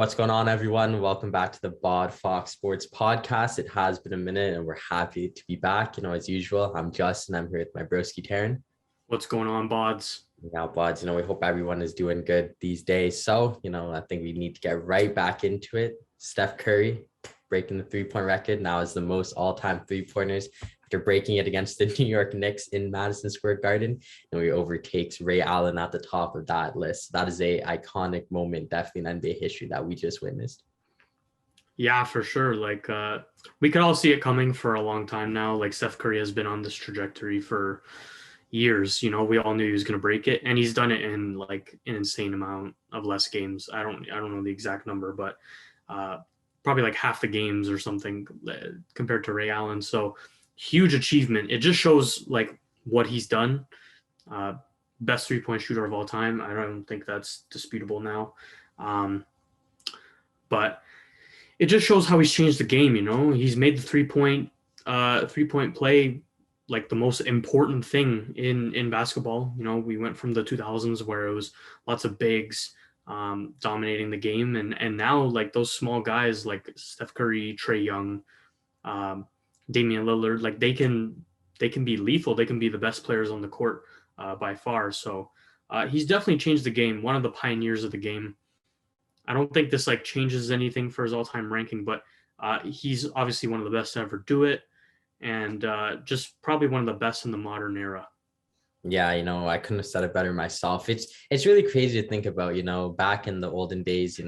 What's going on, everyone? Welcome back to the Baud Fawk Sports Podcast. It has been a minute and we're happy to be back. As usual, I'm Justin. I'm here with my broski Tarren. What's going on, Bauds? Yeah, Bauds, we hope everyone is doing good these days. So, I think we need to get right back into it. Steph Curry breaking the three-point record now is the most all-time three-pointers after breaking it against the New York Knicks in Madison Square Garden. And he overtakes Ray Allen at the top of that list. That is a iconic moment, definitely in NBA history that we just witnessed. Yeah, for sure. We could all see it coming for a long time now. Steph Curry has been on this trajectory for years. We all knew he was going to break it, and he's done it in an insane amount of less games. I don't know the exact number, but probably half the games or something compared to Ray Allen. So huge achievement. It just shows what he's done. Best three-point shooter of all time. I don't think that's disputable now. But it just shows how he's changed the game. He's made the three-point play the most important thing in basketball. We went from the 2000s where it was lots of bigs dominating the game, and now those small guys like Steph Curry, Trae Young, Damian Lillard, they can be lethal. They can be the best players on the court by far. So he's definitely changed the game. One of the pioneers of the game. I don't think this changes anything for his all-time ranking, but he's obviously one of the best to ever do it, and just probably one of the best in the modern era. Yeah, I couldn't have said it better myself. It's really crazy to think about, back in the olden days,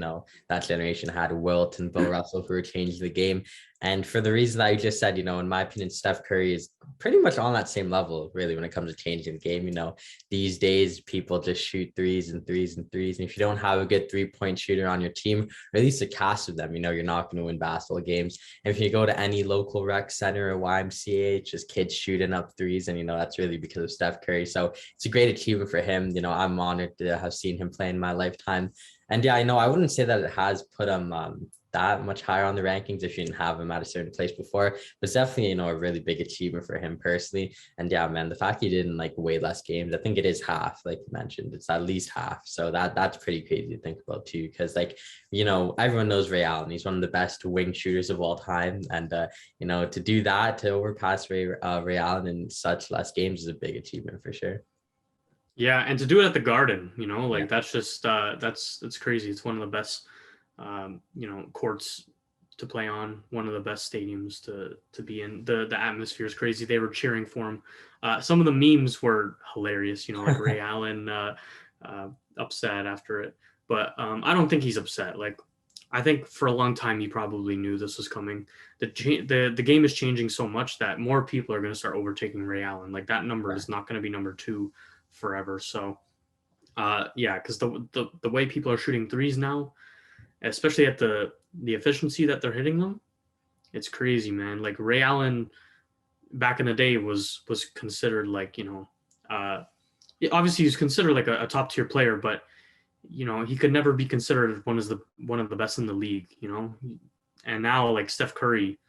that generation had Wilt and Bill Russell who were changing the game. And for the reason that you just said, in my opinion, Steph Curry is pretty much on that same level, really, when it comes to changing the game. These days, people just shoot threes and threes and threes. And if you don't have a good three-point shooter on your team, or at least a cast of them, you're not going to win basketball games. And if you go to any local rec center or YMCA, it's just kids shooting up threes. And, that's really because of Steph Curry. So it's a great achievement for him. I'm honored to have seen him play in my lifetime. And yeah, I wouldn't say that it has put him that much higher on the rankings if you didn't have him at a certain place before. But it's definitely, a really big achievement for him personally. And yeah, man, the fact he did in way less games, I think it is half, like you mentioned, it's at least half. So that's pretty crazy to think about too, because everyone knows Ray Allen. He's one of the best wing shooters of all time. And, to do that, to overpass Ray Allen in such less games is a big achievement for sure. Yeah, and to do it at the Garden, that's just that's crazy. It's one of the best courts to play on, one of the best stadiums to be in. The atmosphere is crazy. They were cheering for him. Some of the memes were hilarious, Ray Allen upset after it. But I don't think he's upset. I think for a long time he probably knew this was coming. The game is changing so much that more people are going to start overtaking Ray Allen. That number is not going to be number 2 forever. So because the way people are shooting threes now, especially at the efficiency that they're hitting them, it's crazy, man. Ray Allen back in the day was considered obviously he's considered a top tier player, but he could never be considered one of the best in the league, and now Steph Curry,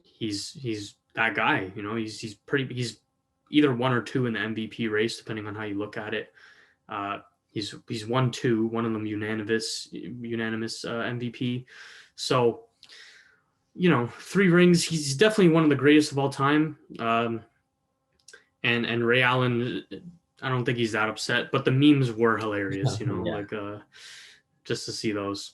he's that guy, he's either 1 or 2 in the MVP race, depending on how you look at it. He's 1-2, one of them unanimous MVP. So, 3 rings. He's definitely one of the greatest of all time. And Ray Allen, I don't think he's that upset, but the memes were hilarious. Yeah. Just to see those.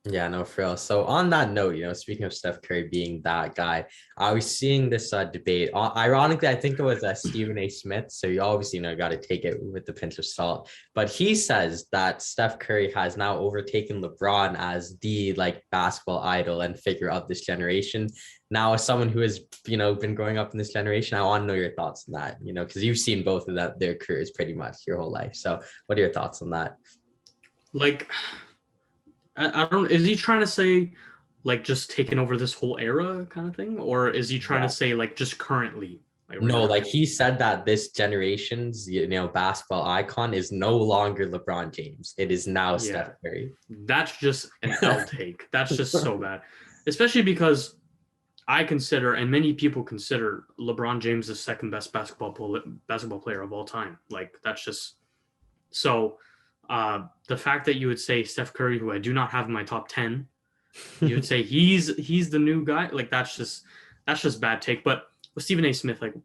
Yeah, no, for real. So on that note, speaking of Steph Curry being that guy, I was seeing this debate. Ironically, I think it was Stephen A. Smith. So you obviously, got to take it with a pinch of salt. But he says that Steph Curry has now overtaken LeBron as the basketball idol and figure of this generation. Now, as someone who has, been growing up in this generation, I want to know your thoughts on that, because you've seen both of their careers pretty much your whole life. So what are your thoughts on that? I don't. Is he trying to say just taking over this whole era kind of thing, or is he trying to say just currently? No, he said that this generation's basketball icon is no longer LeBron James. It is now Steph Curry. That's just an L take. That's just so bad, especially because I consider, and many people consider, LeBron James the second best basketball player of all time. That's just so. The fact that you would say Steph Curry, who I do not have in my top 10, you would say he's the new guy. Like that's just bad take. But with Stephen A. Smith, like we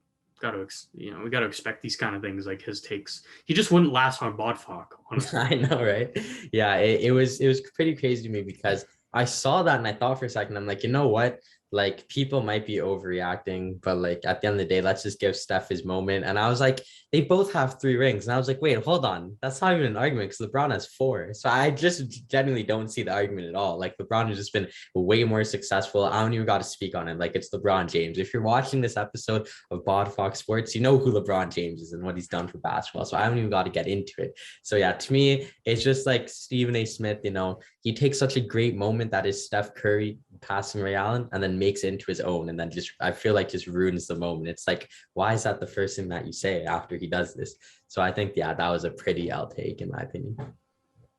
got to expect these kind of things, like his takes. He just wouldn't last on Baud Fawk, honestly. I know, right? Yeah, it was pretty crazy to me because I saw that and I thought for a second, I'm like, you know what? Like people might be overreacting, but like at the end of the day, let's just give Steph his moment. And I was like, they both have 3 rings. And I was like, wait, hold on. That's not even an argument because LeBron has 4. So I just genuinely don't see the argument at all. Like LeBron has just been way more successful. I don't even got to speak on it. Like it's LeBron James. If you're watching this episode of Baud Fawk Sports, you know who LeBron James is and what he's done for basketball. So I haven't even got to get into it. So yeah, to me, it's just like Stephen A. Smith, he takes such a great moment that is Steph Curry passing Ray Allen and then makes it into his own. And then I feel like just ruins the moment. It's like, why is that the first thing that you say after he does this? So I think, yeah, that was a pretty L take in my opinion.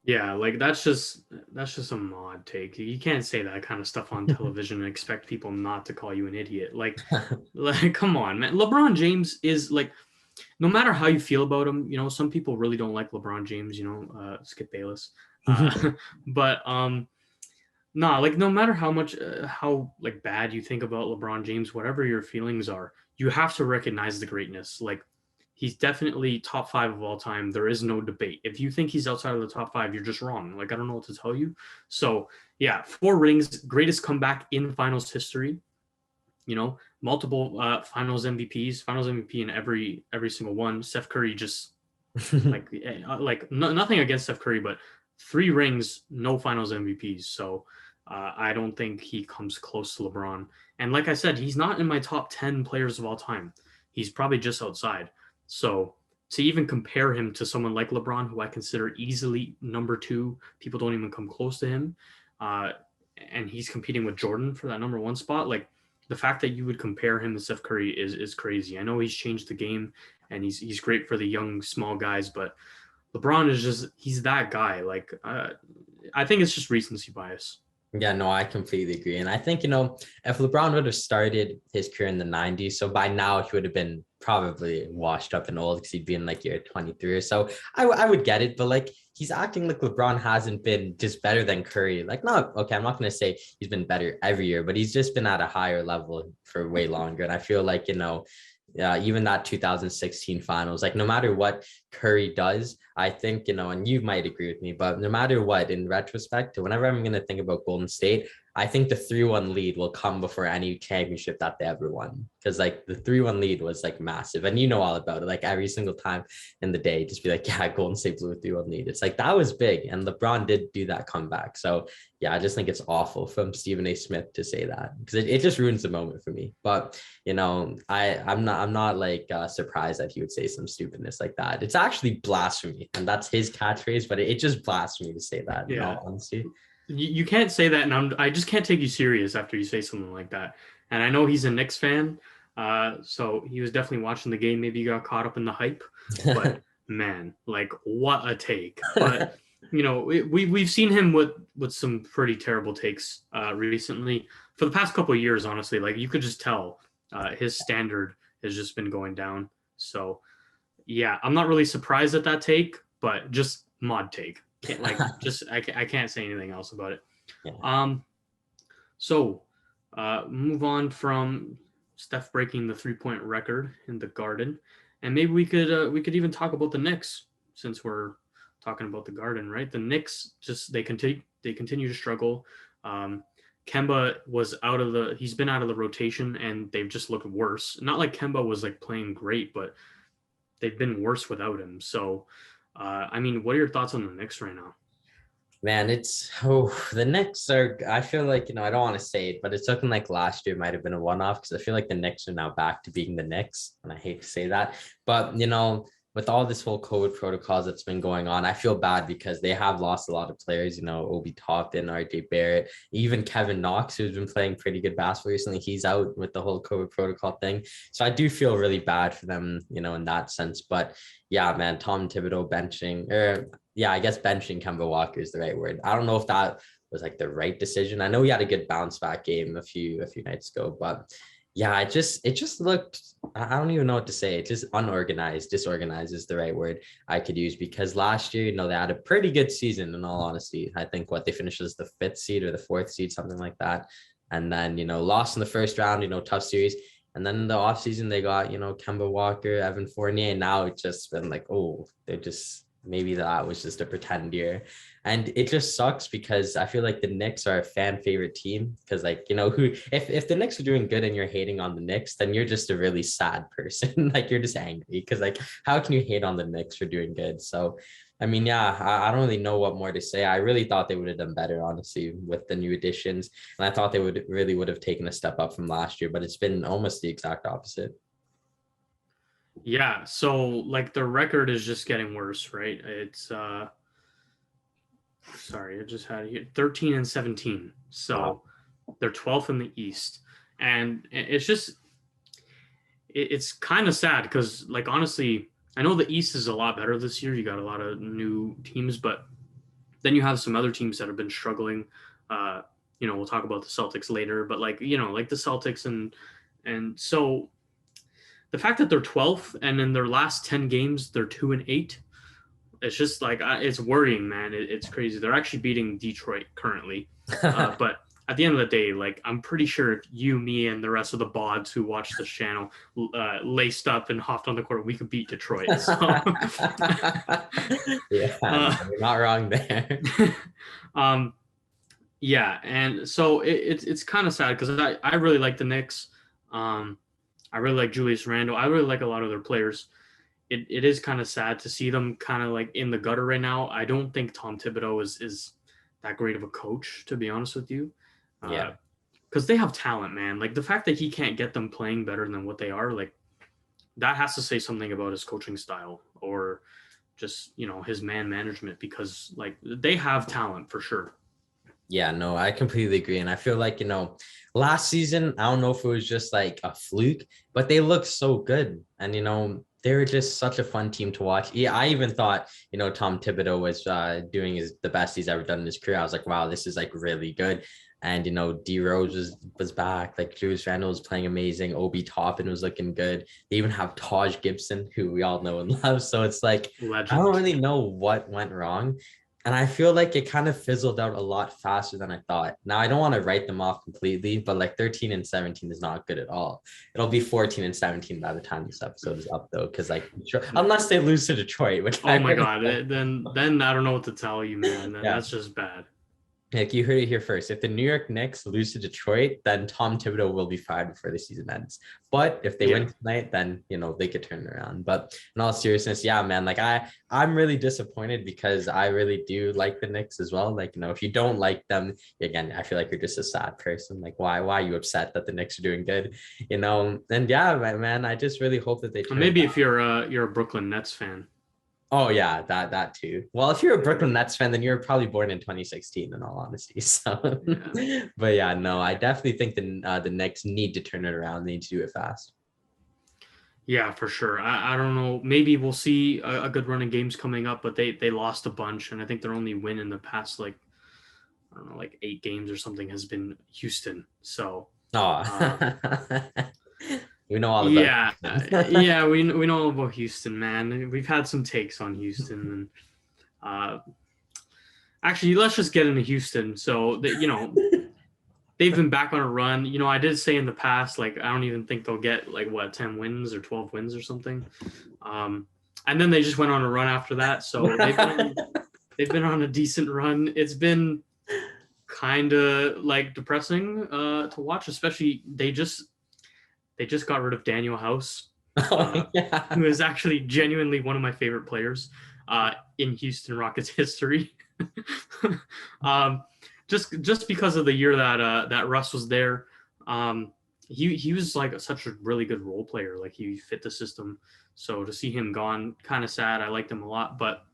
Yeah, like that's just a mod take. You can't say that kind of stuff on television and expect people not to call you an idiot. Like come on, man. LeBron James is like, no matter how you feel about him, some people really don't like LeBron James, Skip Bayless. But nah, like no matter how much how like bad you think about LeBron James, whatever your feelings are, you have to recognize the greatness. Like he's definitely top 5 of all time. There is no debate. If you think he's outside of the top 5, you're just wrong. Like I don't know what to tell you. So yeah, 4 rings, greatest comeback in finals history. Multiple finals MVP in every single one. Steph Curry just nothing against Steph Curry, but 3 rings, no finals MVPs. So I don't think he comes close to LeBron. And like I said, he's not in my top 10 players of all time. He's probably just outside. So to even compare him to someone like LeBron, who I consider easily number 2, people don't even come close to him. And he's competing with Jordan for that number 1 spot. Like the fact that you would compare him to Steph Curry is crazy. I know he's changed the game and he's great for the young, small guys, but LeBron is he's that guy. Like I think it's just recency bias. Yeah, no, I completely agree. And I think, if LeBron would have started his career in the 90s, so by now he would have been probably washed up and old because he'd be in like year 23 or so. I would get it, but like he's acting like LeBron hasn't been just better than Curry. Like, I'm not going to say he's been better every year, but he's just been at a higher level for way longer. And I feel like, even that 2016 finals, like no matter what Curry does, I think, and you might agree with me, but no matter what, in retrospect, whenever I'm going to think about Golden State, I think the 3-1 lead will come before any championship that they ever won. Because like the 3-1 lead was like massive. And all about it. Like every single time in the day, just be like, yeah, Golden State blew a 3-1 lead. It's like that was big. And LeBron did do that comeback. So yeah, I just think it's awful from Stephen A. Smith to say that because it just ruins the moment for me. But I'm not like surprised that he would say some stupidness like that. It's actually blasphemy. And that's his catchphrase, but it just blasphemy to say that, in all honesty. You can't say that, and I just can't take you serious after you say something like that. And I know he's a Knicks fan, so he was definitely watching the game. Maybe he got caught up in the hype, but man, like what a take! But we've seen him with some pretty terrible takes recently for the past couple of years. Honestly, like you could just tell his standard has just been going down. So yeah, I'm not really surprised at that take, but just mod take. I can't say anything else about it. Yeah. So move on from Steph breaking the 3-point record in the Garden, and maybe we could even talk about the Knicks since we're talking about the Garden, right? The Knicks they continue to struggle. Kemba he's been out of the rotation and they've just looked worse. Not like Kemba was like playing great, but they've been worse without him. So what are your thoughts on the Knicks right now? Man, the Knicks are, I feel like, I don't want to say it, but it's looking like last year might have been a one-off because I feel like the Knicks are now back to being the Knicks. And I hate to say that, but, with all this whole COVID protocols that's been going on, I feel bad because they have lost a lot of players, Obi Toppin, RJ Barrett, even Kevin Knox, who's been playing pretty good basketball recently. He's out with the whole COVID protocol thing. So I do feel really bad for them, in that sense. But yeah, man, Tom Thibodeau benching, I guess benching Kemba Walker is the right word. I don't know if that was like the right decision. I know he had a good bounce back game a few nights ago, but Yeah, it just looked, I don't even know what to say. It just unorganized, disorganized is the right word I could use, because last year, they had a pretty good season in all honesty. I think what they finished as the 5th seed or the 4th seed, something like that. And then, lost in the first round, tough series. And then in the offseason, they got, Kemba Walker, Evan Fournier. And now it's just been like, oh, they're just, maybe that was just a pretend year. And it just sucks because I feel like the Knicks are a fan favorite team, because who if the Knicks are doing good and you're hating on the Knicks, then you're just a really sad person. Like you're just angry because how can you hate on the Knicks for doing good? So I mean, yeah, I don't really know what more to say. I really thought they would have done better, honestly, with the new additions. And I thought they would have taken a step up from last year, but it's been almost the exact opposite. Yeah, so like the record is just getting worse, right? It's sorry, I just had it here, 13 and 17. So Wow. they're 12th in the East. And it's just it's kind of sad because, like, honestly, I know the East is a lot better this year. You got a lot of new teams, but then you have some other teams that have been struggling. We'll talk about the Celtics later, but like the Celtics and so the fact that they're 12th and in their last 10 games they're 2-8. It's just like it's worrying, man. It's crazy. They're actually beating Detroit currently, but at the end of the day, like I'm pretty sure if you, me, and the rest of the Bauds who watch this channel laced up and hopped on the court, we could beat Detroit. So. Yeah, you're not wrong there. Yeah, and so it's kind of sad because I really like the Knicks. I really like Julius Randle. I really like a lot of their players. It is kind of sad to see them kind of like in the gutter right now. I don't think Tom Thibodeau is that great of a coach, to be honest with you. Yeah. Because they have talent, man. Like the fact that he can't get them playing better than what they are, like that has to say something about his coaching style or just, his man management, because like they have talent for sure. Yeah, no, I completely agree. And I feel like, last season, I don't know if it was just like a fluke, but they looked so good. And, they were just such a fun team to watch. Yeah, I even thought, Tom Thibodeau was doing the best he's ever done in his career. I was like, wow, this is like really good. And, D Rose was back. Like Julius Randle was playing amazing. Obi Toppin was looking good. They even have Taj Gibson, who we all know and love. So it's like, Legend. I don't really know what went wrong. And I feel like it kind of fizzled out a lot faster than I thought. Now, I don't want to write them off completely, but like 13 and 17 is not good at all. It'll be 14 and 17 by the time this episode is up, though, because like unless they lose to Detroit, which oh my god, then I don't know what to tell you, man. Then that's just bad. Like you heard it here first. If the New York Knicks lose to Detroit, then Tom Thibodeau will be fired before the season ends. But if they win tonight, then they could turn it around. But in all seriousness, yeah, man, like I'm really disappointed because I really do like the Knicks as well. Like, if you don't like them, again, I feel like you're just a sad person. Like, why are you upset that the Knicks are doing good? And yeah, man, I just really hope that they turn maybe if you're a Brooklyn Nets fan. Oh yeah, that too. Well, if you're a Brooklyn Nets fan, then you're probably born in 2016, in all honesty. So, but yeah, no, I definitely think the Knicks need to turn it around. They need to do it fast. Yeah, for sure. I don't know. Maybe we'll see a good run of games coming up, but they lost a bunch, and I think their only win in the past like 8 games or something has been Houston. So. We know all about yeah, we know all about Houston, man. We've had some takes on Houston, and actually, let's just get into Houston. So they've been back on a run. I did say in the past, like I don't even think they'll get 10 wins or 12 wins or something. And then they just went on a run after that. So they've been on a decent run. It's been kind of like depressing to watch, especially they just got rid of Daniel House, who is actually genuinely one of my favorite players in Houston Rockets history. Just because of the year that Russ was there, he was like such a really good role player. Like he fit the system. So to see him gone, kind of sad. I liked him a lot, but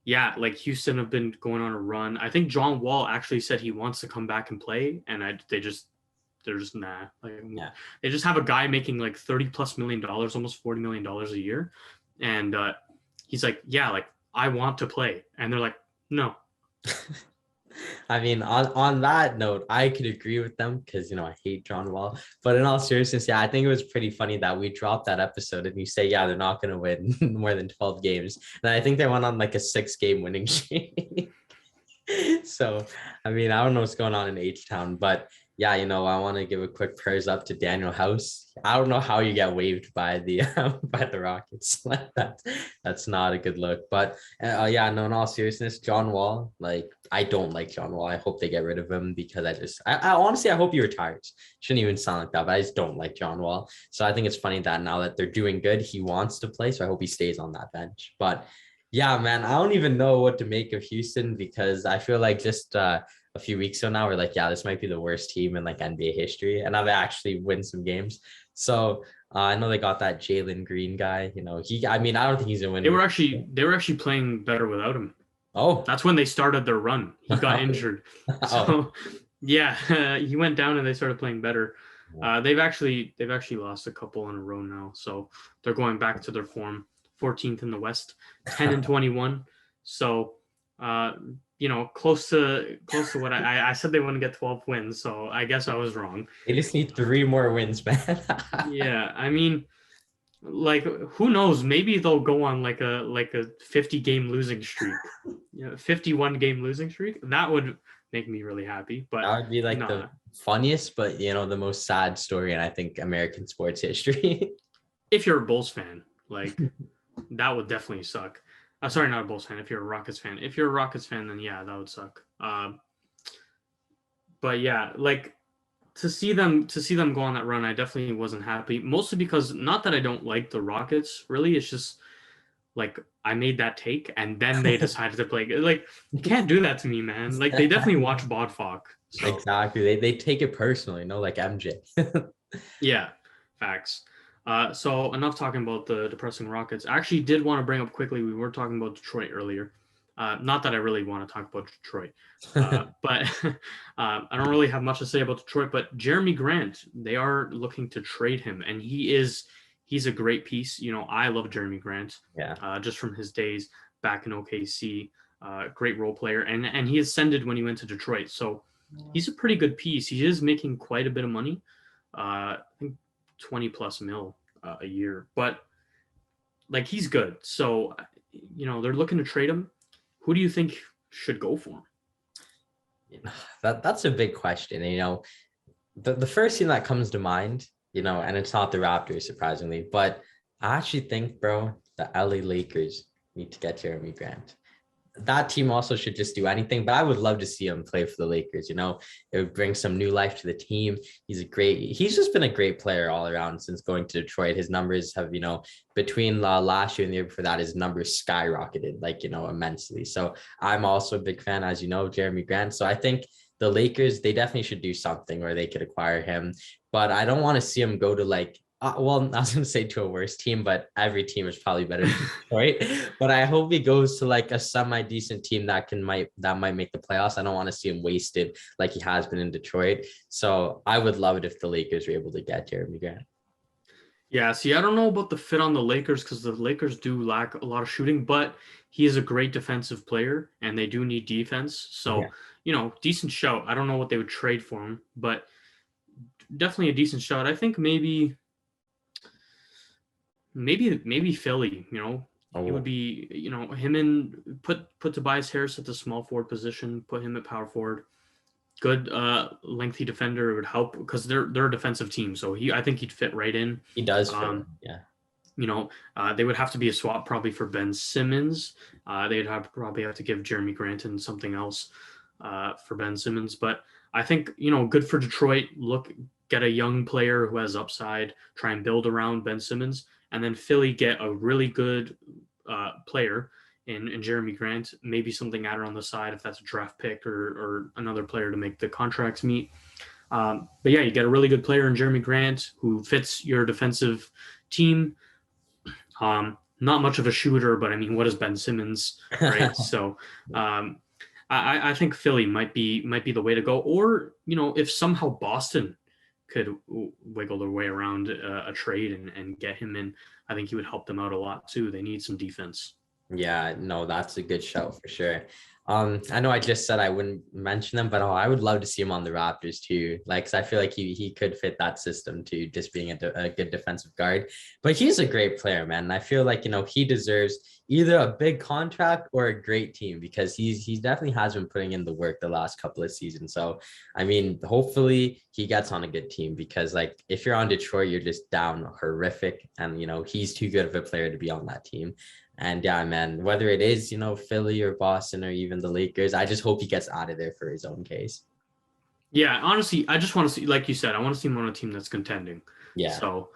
yeah, like Houston have been going on a run. I think John Wall actually said he wants to come back and play, and they're just nah. They just have a guy making like $30+ million, almost $40 million a year, and he's like, yeah, like I want to play, and they're like, no. I mean, on that note, I could agree with them because I hate John Wall. But in all seriousness, yeah, I think it was pretty funny that we dropped that episode and you say, yeah, they're not gonna win more than 12 games. And I think they went on like a 6-game winning streak. So, I mean, I don't know what's going on in H-Town, but yeah, I want to give a quick prayers up to Daniel House. I don't know how you get waived by the by the Rockets. That's not a good look. But yeah, no, in all seriousness, John Wall, like I don't like John Wall. I hope they get rid of him because I honestly I hope he retires. Shouldn't even sound like that, but I just don't like John Wall. So I think it's funny that now that they're doing good, he wants to play. So I hope he stays on that bench. But yeah, man, I don't even know what to make of Houston because I feel like just a few weeks ago now, we're like, yeah, this might be the worst team in like NBA history. And now they actually win some games. So I know they got that Jalen Green guy. I mean, I don't think he's gonna win. They were actually playing better without him. Oh, that's when they started their run. He got injured. So yeah, he went down and they started playing better. They've actually lost a couple in a row now. So they're going back to their form. 14th in the West, 10-21. So close to what I said they wouldn't get 12 wins, so I guess I was wrong. They just need 3 more wins, man. Yeah, I mean, like who knows? Maybe they'll go on like a 50-game losing streak, 51-game losing streak. That would make me really happy. But that would be like the funniest, but the most sad story in I think American sports history. If you're a Bulls fan, like that would definitely suck. Sorry, not a Bulls fan. If you're a Rockets fan, then yeah, that would suck. But yeah, like to see them go on that run, I definitely wasn't happy. Mostly because not that I don't like the Rockets, really. It's just like I made that take and then they decided to play. Like you can't do that to me, man. Like they definitely watch Baud Fawk. So. Exactly. They take it personally, like MJ. Yeah, facts. So enough talking about the depressing Rockets. I actually did want to bring up quickly, we were talking about Detroit earlier. Not that I really want to talk about Detroit, but I don't really have much to say about Detroit, but Jeremy Grant, they are looking to trade him and he's a great piece. I love Jeremy Grant. Yeah. Just from his days back in OKC, great role player and he ascended when he went to Detroit. So he's a pretty good piece. He is making quite a bit of money. I think 20 plus mil a year, but like he's good. So, they're looking to trade him. Who do you think should go for him? That's a big question. The first thing that comes to mind, and it's not the Raptors, surprisingly, but I actually think, bro, the LA Lakers need to get Jeremy Grant. That team also should just do anything, but I would love to see him play for the Lakers. It would bring some new life to the team. He's just been a great player all around since going to Detroit. His numbers have, between last year and the year before that, his numbers skyrocketed, immensely. So I'm also a big fan, as you know, of Jeremy Grant. So I think the Lakers, they definitely should do something where they could acquire him, but I don't want to see him go to I was going to say to a worse team, but every team is probably better than Detroit. But I hope he goes to a semi-decent team that might make the playoffs. I don't want to see him wasted like he has been in Detroit. So I would love it if the Lakers were able to get Jeremy Grant. Yeah, see, I don't know about the fit on the Lakers because the Lakers do lack a lot of shooting, but he is a great defensive player and they do need defense. So, decent shout. I don't know what they would trade for him, but definitely a decent shout. I think maybe Philly, He would be, him and put Tobias Harris at the small forward position, put him at power forward. Good lengthy defender would help because they're a defensive team. So I think he'd fit right in. He does fit, yeah. They would have to be a swap probably for Ben Simmons. They'd probably have to give Jeremy Grant and something else for Ben Simmons. But I think, good for Detroit. Get a young player who has upside, try and build around Ben Simmons. And then Philly get a really good player in Jeremy Grant, maybe something added on the side if that's a draft pick or another player to make the contracts meet. But yeah, you get a really good player in Jeremy Grant who fits your defensive team. Not much of a shooter, but I mean, what is Ben Simmons, right? So I think Philly might be the way to go. Or, if somehow Boston could wiggle their way around a trade and get him in, I think he would help them out a lot too. They need some defense. Yeah, no, that's a good show for sure. I know I just said I wouldn't mention them, but I would love to see him on the Raptors too. Like, 'cause I feel like he could fit that system too, just being a good defensive guard. But he's a great player, man. And I feel like he deserves either a big contract or a great team because he definitely has been putting in the work the last couple of seasons. So I mean, hopefully he gets on a good team because like if you're on Detroit, you're just down horrific, and he's too good of a player to be on that team. And yeah, man, whether it is, Philly or Boston or even the Lakers, I just hope he gets out of there for his own case. Yeah, honestly, I just want to see, like you said, I want to see him on a team that's contending. Yeah. So,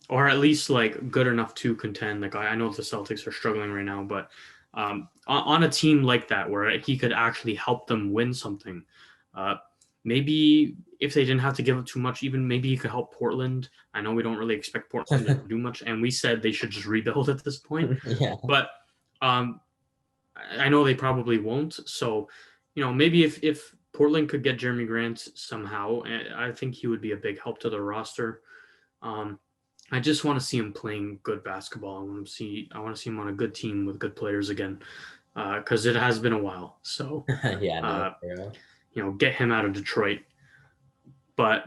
or at least like good enough to contend. Like I know the Celtics are struggling right now, but on a team like that where he could actually help them win something, maybe if they didn't have to give up too much, even maybe he could help Portland. I know we don't really expect Portland to do much, and we said they should just rebuild at this point. Yeah. But I know they probably won't. So, maybe if Portland could get Jeremy Grant somehow, I think he would be a big help to the roster. I just want to see him playing good basketball. I want to see him on a good team with good players again, because it has been a while. So, Yeah. get him out of Detroit. But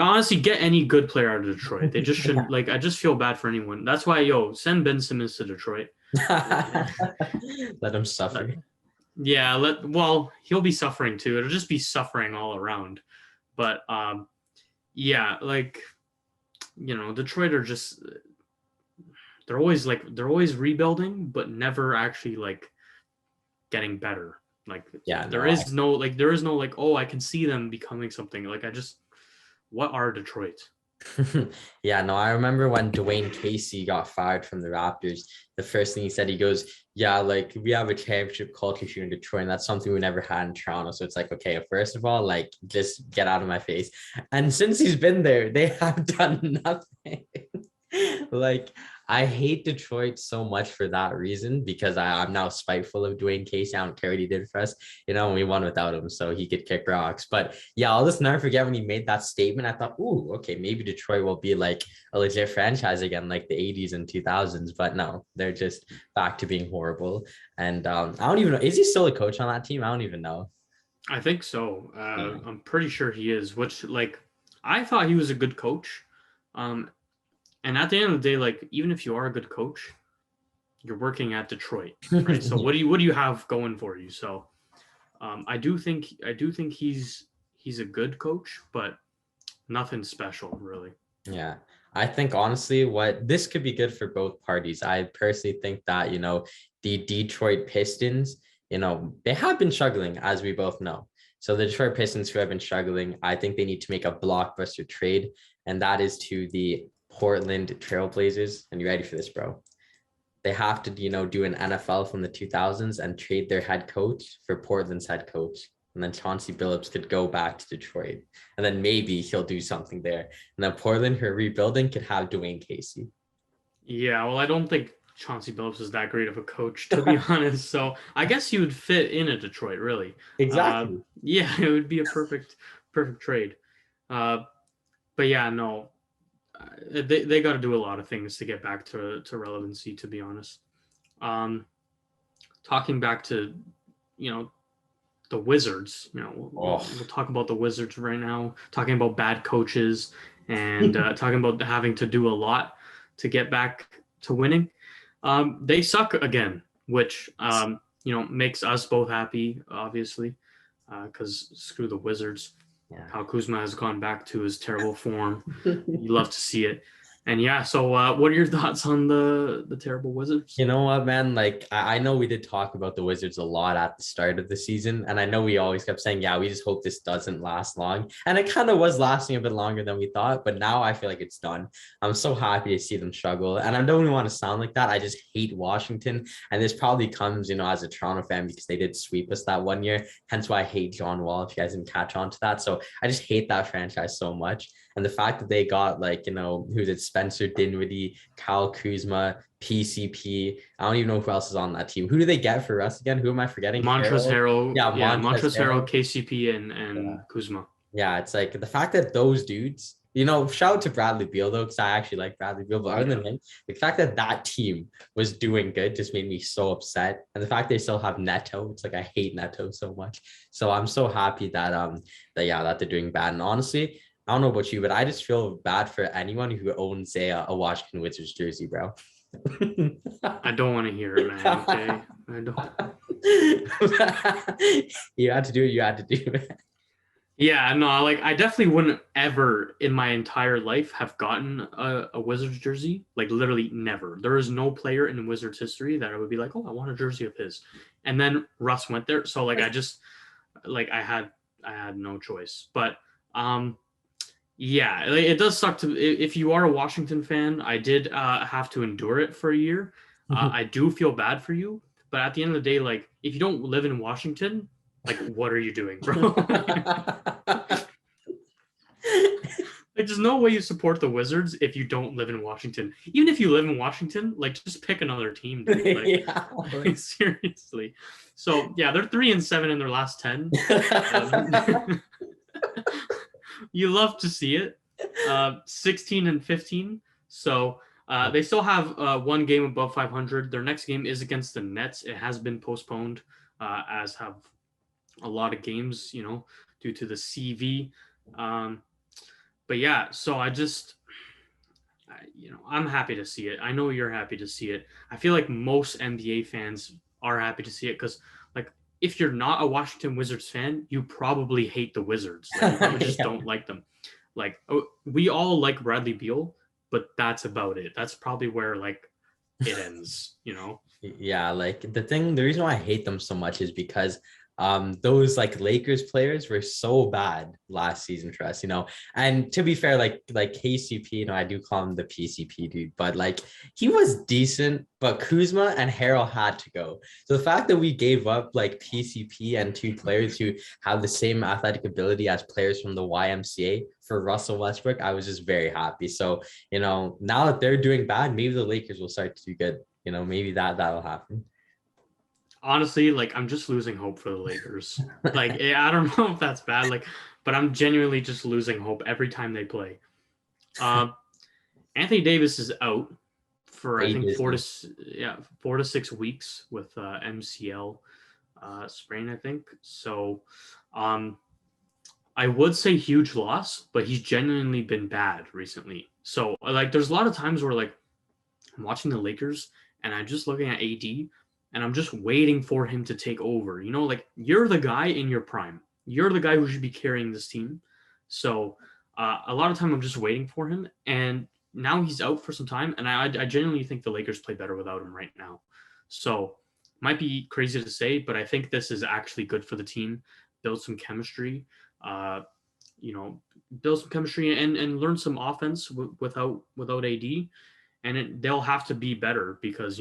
honestly, get any good player out of Detroit. They just shouldn't. Like, I just feel bad for anyone. That's why, send Ben Simmons to Detroit. Let him suffer. Yeah, well, he'll be suffering too. It'll just be suffering all around. But yeah, like, Detroit are just they're always rebuilding, but never actually like getting better. Like, yeah, there is no like, oh, I can see them becoming something. Like, what are Detroit? Yeah, no, I remember when Dwayne Casey got fired from the Raptors, the first thing he said, he goes, yeah, like we have a championship culture here in Detroit, and that's something we never had in Toronto. So it's like, okay, first of all, like just get out of my face. And since he's been there, they have done nothing. Like, I hate Detroit so much for that reason because I'm now spiteful of Dwayne Casey. I don't care what he did for us, and we won without him, so he could kick rocks. But yeah, I'll just never forget when he made that statement. I thought, ooh, okay, maybe Detroit will be like a legit franchise again, like the 80s and 2000s. But no, they're just back to being horrible. And I don't even know, is he still a coach on that team? I don't even know. I think so. I'm pretty sure he is, which, like, I thought he was a good coach. And at the end of the day, like, even if you are a good coach, you're working at Detroit, right? So what do you have going for you? So I do think he's a good coach, but nothing special really. Yeah. I think honestly what this could be good for both parties. I personally think that, the Detroit Pistons, they have been struggling, as we both know. So the Detroit Pistons, who have been struggling, I think they need to make a blockbuster trade, and that is to the Portland Trailblazers. And you ready for this, bro? They have to, do an NFL from the 2000s and trade their head coach for Portland's head coach. And then Chauncey Billups could go back to Detroit. And then maybe he'll do something there. And then Portland, who are rebuilding, could have Dwayne Casey. Yeah, well, I don't think Chauncey Billups is that great of a coach, to be honest. So I guess he would fit in at Detroit, really. Exactly. Yeah, it would be a perfect trade. But yeah, no. They got to do a lot of things to get back to relevancy, to be honest. Talking back to, the Wizards, we'll talk about the Wizards right now, talking about bad coaches and talking about having to do a lot to get back to winning. They suck again, which, makes us both happy, obviously, because screw the Wizards. Yeah. How Kuzma has gone back to his terrible form. You love to see it. And yeah, so what are your thoughts on the terrible Wizards? You know what, man? Like, I know we did talk about the Wizards a lot at the start of the season. And I know we always kept saying, yeah, we just hope this doesn't last long. And it kind of was lasting a bit longer than we thought. But now I feel like it's done. I'm so happy to see them struggle. And I don't even want to sound like that. I just hate Washington. And this probably comes, as a Toronto fan, because they did sweep us that one year. Hence why I hate John Wall, if you guys didn't catch on to that. So I just hate that franchise so much. And the fact that they got, like, who's it? Spencer Dinwiddie, Kyle Kuzma, PCP. I don't even know who else is on that team. Who do they get for us again? Who am I forgetting? Montrezl Harrell. Yeah, Montrezl Harrell, KCP, and Kuzma. Yeah, it's like the fact that those dudes, shout out to Bradley Beal though, because I actually like Bradley Beal. But other than him, the fact that that team was doing good just made me so upset. And the fact they still have Neto, it's like I hate Neto so much. So I'm so happy that that they're doing bad. And honestly, I don't know about you, but I just feel bad for anyone who owns a Washington Wizards jersey, bro. I don't want to hear it, man. Okay, I don't. You had to do what you had to do, man. Yeah, no, like I definitely wouldn't ever in my entire life have gotten a Wizards jersey. Like literally never. There is no player in Wizards history that I would be like, oh, I want a jersey of his. And then Russ went there, so like I just like I had no choice. But yeah, it does suck to if you are a Washington fan. I did have to endure it for a year. I do feel bad for you, but at the end of the day, like if you don't live in Washington, like what are you doing, bro? Like, there's no way you support the Wizards if you don't live in Washington. Even if you live in Washington, like just pick another team, dude. Like, like seriously. So yeah, they're 3-7 in their last 10. You love to see it. 16-15. So they still have one game above 500. Their next game is against the Nets. It has been postponed, as have a lot of games, due to the CV. But yeah, so I'm happy to see it. I know you're happy to see it. I feel like most NBA fans are happy to see it because, like, if you're not a Washington Wizards fan, you probably hate the Wizards. Like, you probably just don't like them. Like, we all like Bradley Beal, but that's about it. That's probably where, like, it ends, Yeah, like the reason why I hate them so much is because those like Lakers players were so bad last season for us, and to be fair, like KCP, I do call him the PCP dude, but like he was decent, but Kuzma and Harrell had to go. So the fact that we gave up like PCP and two players who have the same athletic ability as players from the YMCA for Russell Westbrook, I was just very happy. So, now that they're doing bad, maybe the Lakers will start to do good. Maybe that'll happen. Honestly, like I'm just losing hope for the Lakers. Like I don't know if that's bad, like, but I'm genuinely just losing hope every time they play. Anthony Davis is out for I think 4 to 6 weeks with MCL sprain, I think. So I would say huge loss, but he's genuinely been bad recently. So like there's a lot of times where like I'm watching the Lakers and I'm just looking at AD and I'm just waiting for him to take over. Like you're the guy in your prime. You're the guy who should be carrying this team. So a lot of time I'm just waiting for him. And now he's out for some time. And I genuinely think the Lakers play better without him right now. So might be crazy to say, but I think this is actually good for the team. Build some chemistry, build some chemistry and learn some offense without AD. And they'll have to be better because,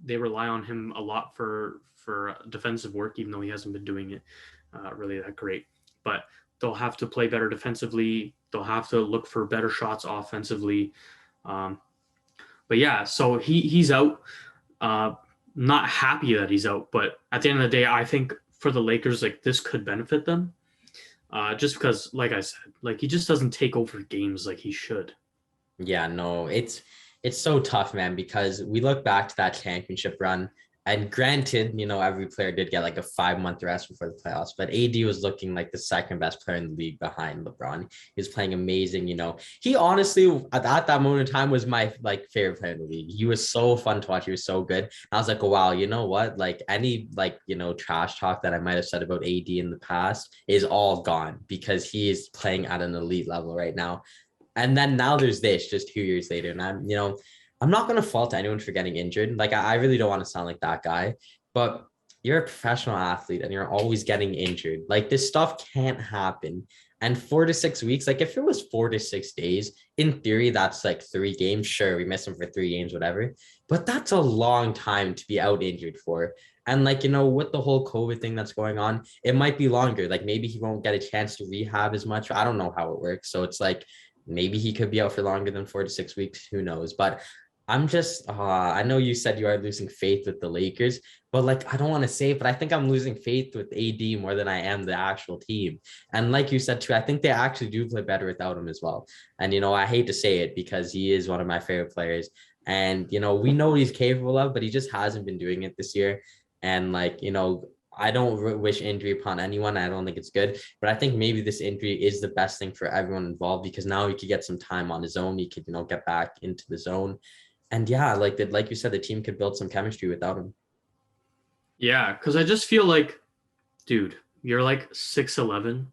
they rely on him a lot for defensive work, even though he hasn't been doing it really that great. But they'll have to play better defensively. They'll have to look for better shots offensively. But yeah, so he's out. Not happy that he's out. But at the end of the day, I think for the Lakers, like this could benefit them. Just because, like I said, like he just doesn't take over games like he should. Yeah, no, it's so tough, man, because we look back to that championship run and granted, every player did get like a 5-month rest before the playoffs, but AD was looking like the second best player in the league behind LeBron. He was playing amazing. He honestly at that moment in time was my like favorite player in the league. He was so fun to watch. He was so good. And I was like, oh, wow, you know what? Like any trash talk that I might have said about AD in the past is all gone because he is playing at an elite level right now. And then now there's this just 2 years later. And I'm not going to fault anyone for getting injured. Like, I really don't want to sound like that guy, but you're a professional athlete and you're always getting injured. Like this stuff can't happen. And 4 to 6 weeks, like if it was 4 to 6 days, in theory, that's like 3 games. Sure, we miss him for 3 games, whatever. But that's a long time to be out injured for. And like, with the whole COVID thing that's going on, it might be longer. Like maybe he won't get a chance to rehab as much. I don't know how it works. So it's like, maybe he could be out for longer than 4 to 6 weeks. Who knows? But I'm just, I know you said you are losing faith with the Lakers, but like, I don't want to say it, but I think I'm losing faith with AD more than I am the actual team. And like you said too, I think they actually do play better without him as well. And, I hate to say it because he is one of my favorite players. And, we know what he's capable of, but he just hasn't been doing it this year. And like, I don't wish injury upon anyone. I don't think it's good, but I think maybe this injury is the best thing for everyone involved because now he could get some time on his own. He could, get back into the zone. And yeah, like you said, the team could build some chemistry without him. Yeah, because I just feel like, dude, you're like 6'11".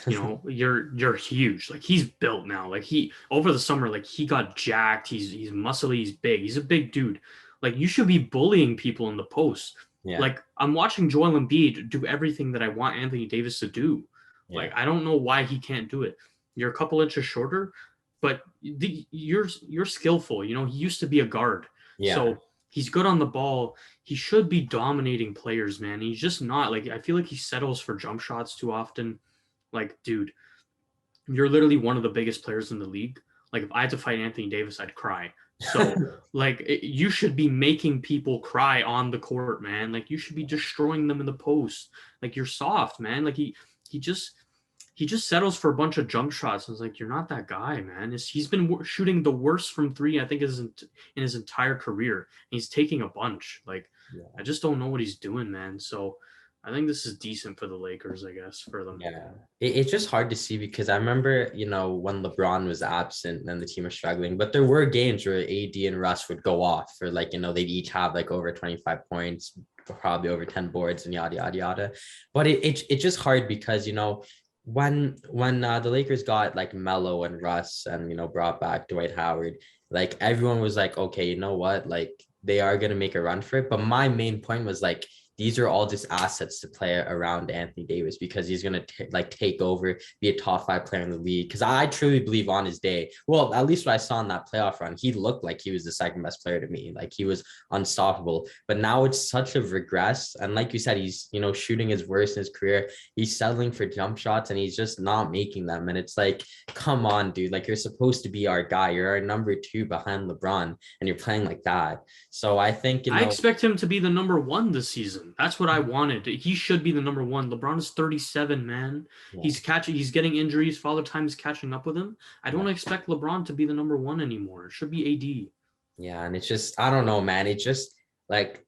You're huge. Like he's built now. Like he over the summer, like he got jacked. He's muscly, he's big. He's a big dude. Like you should be bullying people in the post. Yeah. Like I'm watching Joel Embiid do everything that I want Anthony Davis to do. Yeah. Like I don't know why he can't do it. You're a couple inches shorter, but you're skillful. He used to be a guard. Yeah. So he's good on the ball. He should be dominating players, man. He's just not. Like I feel like he settles for jump shots too often. Like, dude, you're literally one of the biggest players in the league. Like if I had to fight Anthony Davis, I'd cry. So like you should be making people cry on the court, man. Like you should be destroying them in the post. Like you're soft, man. Like he just settles for a bunch of jump shots. I was like, you're not that guy, man. He's been shooting the worst from three, I think, in his entire career. He's taking a bunch. Like, yeah. I just don't know what he's doing, man. So I think this is decent for the Lakers, I guess, for them. Yeah, it's just hard to see because I remember, when LeBron was absent and the team was struggling, but there were games where AD and Russ would go off for like, they'd each have like over 25 points, probably over 10 boards and yada, yada, yada. But it's just hard because, when the Lakers got like Melo and Russ and, brought back Dwight Howard, like everyone was like, okay, you know what? Like they are going to make a run for it. But my main point was like, these are all just assets to play around Anthony Davis because he's going to take over, be a top 5 player in the league. Because I truly believe on his day, well, at least what I saw in that playoff run, he looked like he was the second best player to me. Like he was unstoppable. But now it's such a regress. And like you said, he's, shooting his worst in his career. He's settling for jump shots and he's just not making them. And it's like, come on, dude. Like you're supposed to be our guy. You're our number 2 behind LeBron and you're playing like that. So I think, I expect him to be the number 1 this season. That's what I wanted. He should be the number 1. LeBron is 37, man. Yeah. He's getting injuries. Father Time is catching up with him. I don't expect LeBron to be the number 1 anymore. It should be AD. Yeah, and it's just, I don't know, man. It's just like,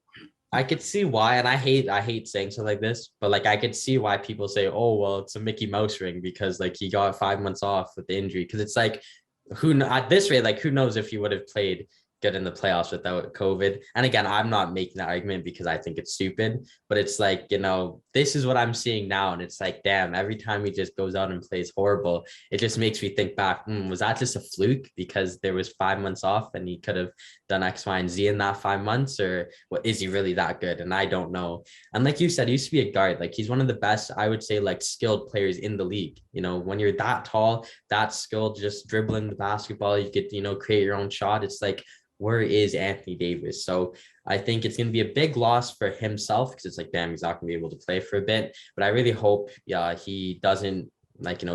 I could see why, and I hate saying something like this, but like I could see why people say, oh, well, it's a Mickey Mouse ring because like he got 5 months off with the injury. Because it's like, at this rate, like who knows if he would have played good in the playoffs without COVID. And again, I'm not making that argument because I think it's stupid, but it's like, this is what I'm seeing now. And it's like, damn, every time he just goes out and plays horrible, it just makes me think back, was that just a fluke because there was 5 months off and he could have done X, Y, and Z in that 5 months? Or what, is he really that good? And I don't know. And like you said, he used to be a guard. Like he's one of the best, I would say, like skilled players in the league. When you're that tall, that skilled, just dribbling the basketball, you could, create your own shot. It's like, where is Anthony Davis? So I think it's going to be a big loss for himself because it's like, damn, he's not going to be able to play for a bit. But I really hope he doesn't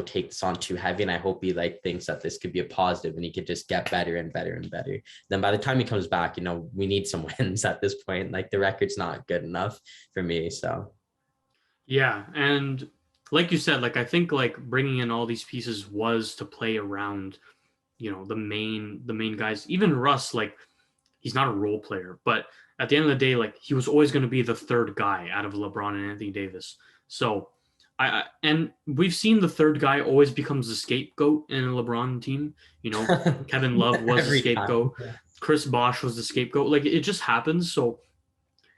take this on too heavy. And I hope he thinks that this could be a positive and he could just get better and better and better. Then by the time he comes back, we need some wins at this point. Like the record's not good enough for me. So. Yeah. And like you said, I think bringing in all these pieces was to play around the main guys. Even Russ, he's not a role player, but at the end of the day, he was always going to be the third guy out of LeBron and Anthony Davis. So and we've seen the third guy always becomes the scapegoat in a LeBron team. Kevin Love was the scapegoat. Yeah. Chris Bosh was the scapegoat. It just happens. So,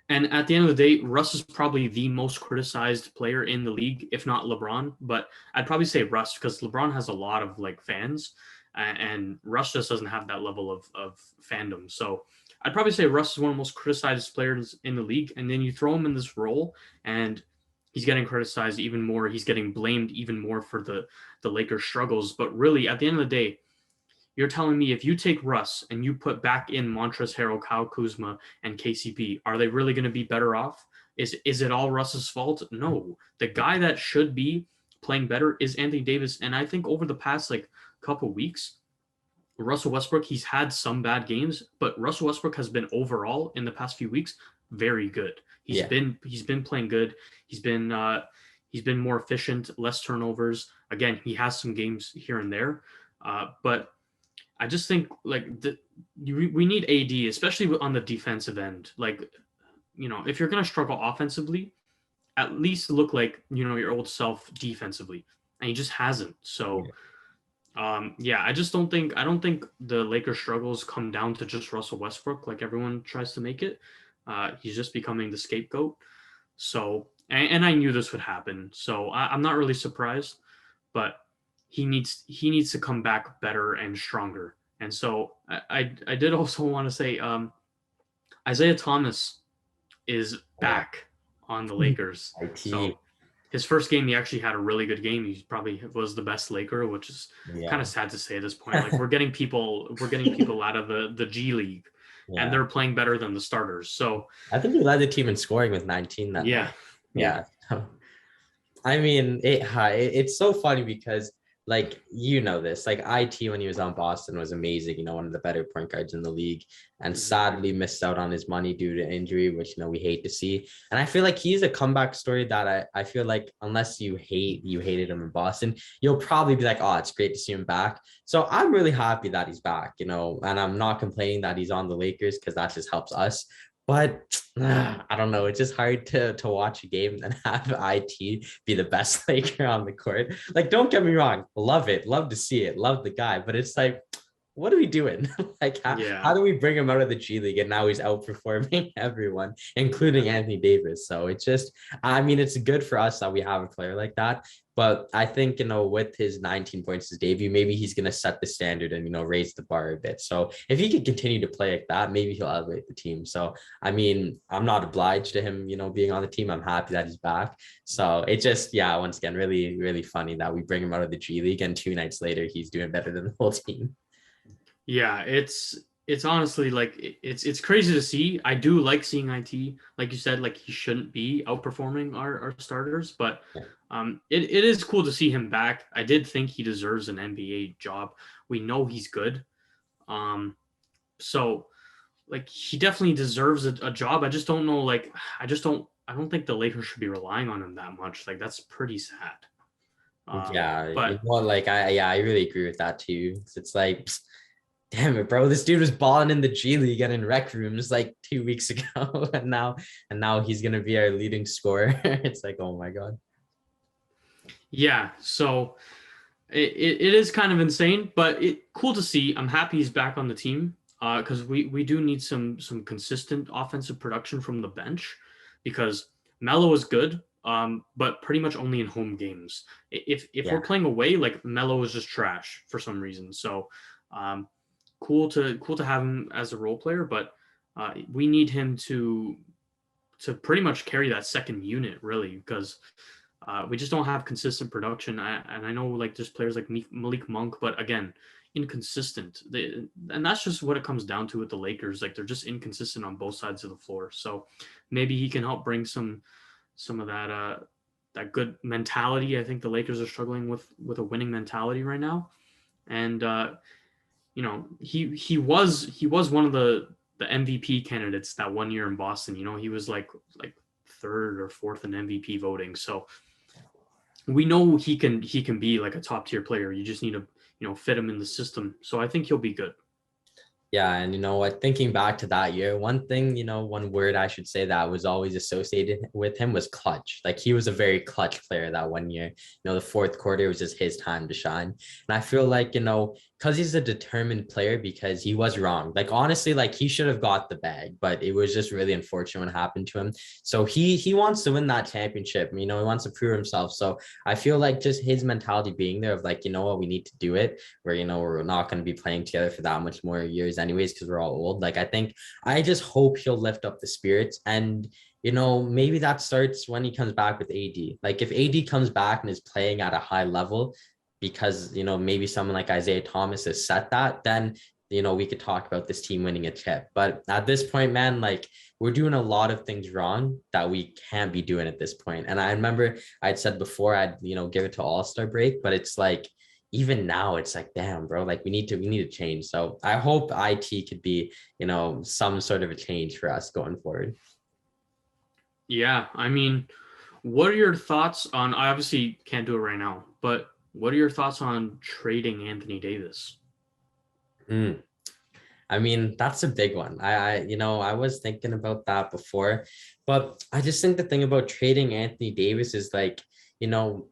and at the end of the day, Russ is probably the most criticized player in the league, if not LeBron. But I'd probably say Russ because LeBron has a lot of fans. And Russ just doesn't have that level of fandom. So I'd probably say Russ is one of the most criticized players in the league. And then you throw him in this role and he's getting criticized even more. He's getting blamed even more for the Lakers' struggles. But really, at the end of the day, you're telling me if you take Russ and you put back in Montrezl Harrell, Kyle Kuzma, and KCP, are they really going to be better off? Is it all Russ's fault? No. The guy that should be playing better is Anthony Davis. And I think over the past couple weeks, Russell Westbrook, he's had some bad games, but Russell Westbrook has been overall in the past few weeks very good. He's been playing good. He's been more efficient, less turnovers. Again, he has some games here and there, but I just think like we need AD, especially on the defensive end. Like, if you're gonna struggle offensively, at least look like your old self defensively, and he just hasn't. So. I just don't think the Lakers struggles come down to just Russell Westbrook like everyone tries to make it. He's just becoming the scapegoat. So, and I knew this would happen. So I'm not really surprised, but he needs to come back better and stronger. And so I did also want to say Isaiah Thomas is back on the Lakers. So his first game, he actually had a really good game. He probably was the best Laker, which is kind of sad to say at this point. Like we're getting people out of the G League, and they're playing better than the starters. So I think he led the team in scoring with 19. That night. I mean, it's so funny because like this, like IT when he was on Boston was amazing. One of the better point guards in the league, and sadly missed out on his money due to injury, which we hate to see. And I feel like he's a comeback story that I feel like unless you hated him in Boston, you'll probably be like, oh, it's great to see him back. So I'm really happy that he's back, and I'm not complaining that he's on the Lakers because that just helps us. But I don't know. It's just hard to watch a game and have IT be the best Laker on the court. Like, don't get me wrong. Love it. Love to see it. Love the guy. But it's like, what are we doing? Like, how do we bring him out of the G League and now he's outperforming everyone, including Anthony Davis? So it's just, I mean, it's good for us that we have a player like that. But I think, with his 19 points his debut, maybe he's going to set the standard and, raise the bar a bit. So if he could continue to play like that, maybe he'll elevate the team. So, I mean, I'm not obliged to him, being on the team. I'm happy that he's back. So it just, once again, really, really funny that we bring him out of the G League and 2 nights later, he's doing better than the whole team. Yeah, it's honestly like it's crazy to see. I do like seeing IT, like you said, like he shouldn't be outperforming our starters, but it is cool to see him back. I did think he deserves an NBA job. We know he's good. So like he definitely deserves a job. I just don't know, like I don't think the Lakers should be relying on him that much. Like that's pretty sad. But I really agree with that too. It's like, damn it, bro. This dude was balling in the G League and in rec rooms like 2 weeks ago. And now he's going to be our leading scorer. It's like, oh my God. Yeah. So it is kind of insane, but cool to see. I'm happy he's back on the team because we do need some consistent offensive production from the bench because Melo is good, but pretty much only in home games. If we're playing away, like Melo is just trash for some reason. So, cool to have him as a role player, but we need him to pretty much carry that second unit really because we just don't have consistent production. And I know like there's players like Malik Monk, but again, inconsistent. And that's just what it comes down to with the Lakers. Like they're just inconsistent on both sides of the floor. So maybe he can help bring some of that good mentality. I think the Lakers are struggling with a winning mentality right now, and he was one of the MVP candidates that 1 year in Boston. He was like third or fourth in MVP voting. So we know he can be like a top tier player. You just need to fit him in the system. So I think he'll be good. Yeah, and thinking back to that year, one thing, one word I should say that was always associated with him was clutch. Like he was a very clutch player that 1 year. The fourth quarter was just his time to shine. And I feel like, because he's a determined player, because he was wrong. Like honestly, like he should have got the bag, but it was just really unfortunate what happened to him. So he wants to win that championship. He wants to prove himself. So I feel like just his mentality being there of like, we need to do it. Where we're not going to be playing together for that much more years anyways because we're all old. Like I just hope he'll lift up the spirits, and maybe that starts when he comes back with AD. Like if AD comes back and is playing at a high level because maybe someone like Isaiah Thomas has set that, then we could talk about this team winning a chip. But at this point, man, like we're doing a lot of things wrong that we can't be doing at this point. And I remember I'd said before I'd give it to All-Star break, but it's like even now it's like, damn, bro, like we need to change. So I hope IT could be, some sort of a change for us going forward. Yeah, I mean, what are your thoughts on? I obviously can't do it right now, but what are your thoughts on trading Anthony Davis? Mm. I mean, that's a big one. I was thinking about that before, but I just think the thing about trading Anthony Davis is like, you know,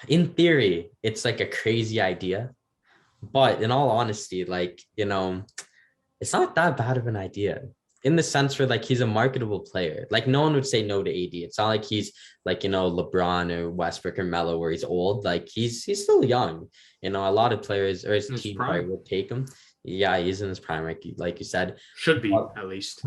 in theory, it's like a crazy idea, but in all honesty, like, it's not that bad of an idea in the sense where like he's a marketable player. Like no one would say no to AD. It's not like he's like, LeBron or Westbrook or Melo where he's old. Like he's still young. A lot of players or his team probably would take him. Yeah, he's in his prime, like you said. Should be, at least.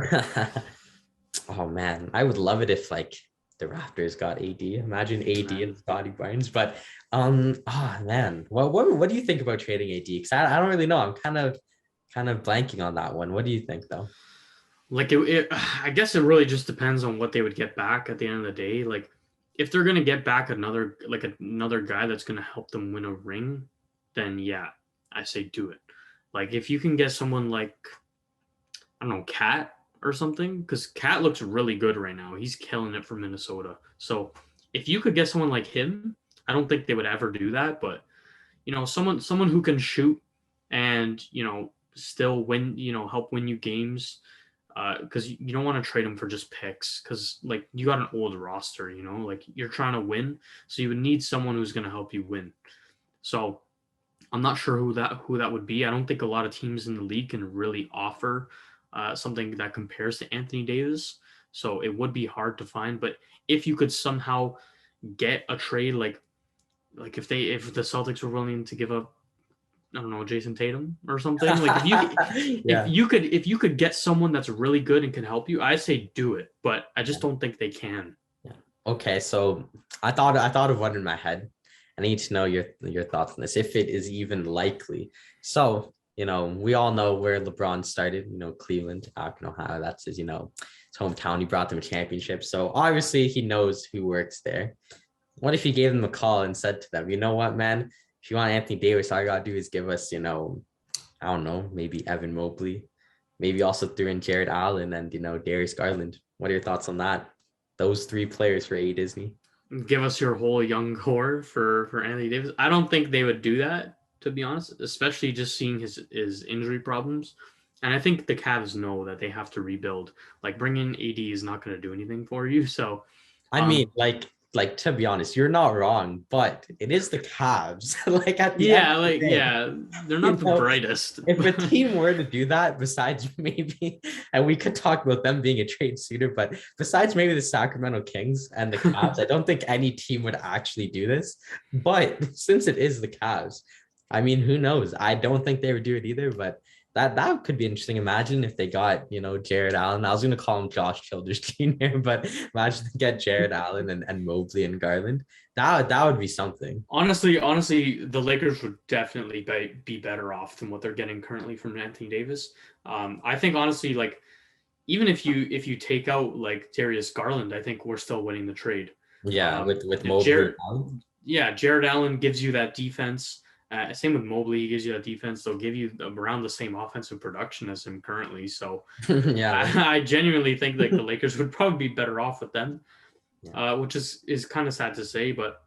Oh man, I would love it if like the Raptors got AD. Imagine AD and Scottie Barnes. But man, what do you think about trading AD? Because I don't really know. I'm kind of blanking on that one. What do you think though? Like I guess it really just depends on what they would get back at the end of the day. Like if they're gonna get back another guy that's gonna help them win a ring, then yeah, I say do it. Like if you can get someone like, I don't know, Cat or something, because Cat looks really good right now. He's killing it for Minnesota. So if you could get someone like him, I don't think they would ever do that, but someone who can shoot and still win, help win you games, because you don't want to trade him for just picks, because like you got an old roster, like you're trying to win, so you would need someone who's going to help you win. So I'm not sure who that would be. I don't think a lot of teams in the league can really offer something that compares to Anthony Davis. So it would be hard to find. But if you could somehow get a trade, like if the Celtics were willing to give up, I don't know, Jason Tatum or something, like if you could get someone that's really good and can help you, I say do it. But I just don't think they can. Yeah. Okay, so I thought of one in my head. I need to know your thoughts on this, if it is even likely. So, we all know where LeBron started, Cleveland, Ohio. That's his, his hometown. He brought them a championship. So obviously he knows who works there. What if he gave them a call and said to them, you know what, man, if you want Anthony Davis, all you gotta do is give us, I don't know, maybe Evan Mobley, maybe also threw in Jared Allen and, Darius Garland. What are your thoughts on that? Those three players for A Disney. Give us your whole young core for Anthony Davis. I don't think they would do that, to be honest, especially just seeing his injury problems. And I think the Cavs know that they have to rebuild. Like bringing AD is not going to do anything for you. So, I mean, like to be honest, you're not wrong, but it is the Cavs. Like at the end of the day, they're not the brightest. If a team were to do that, besides maybe, and we could talk about them being a trade suitor, but besides maybe the Sacramento Kings and the Cavs, I don't think any team would actually do this. But since it is the Cavs, I mean, who knows? I don't think they would do it either, but that could be interesting. Imagine if they got, Jared Allen. I was going to call him Josh Childress Jr., but imagine they get Jared Allen and Mobley and Garland. That would be something. Honestly, the Lakers would definitely be better off than what they're getting currently from Anthony Davis. I think honestly, like even if you take out like Darius Garland, I think we're still winning the trade. Yeah, with Mobley. Jared Allen gives you that defense. Same with Mobley, he gives you that defense. They'll give you around the same offensive production as him currently. So yeah, I genuinely think that the Lakers would probably be better off with them, which is kind of sad to say. But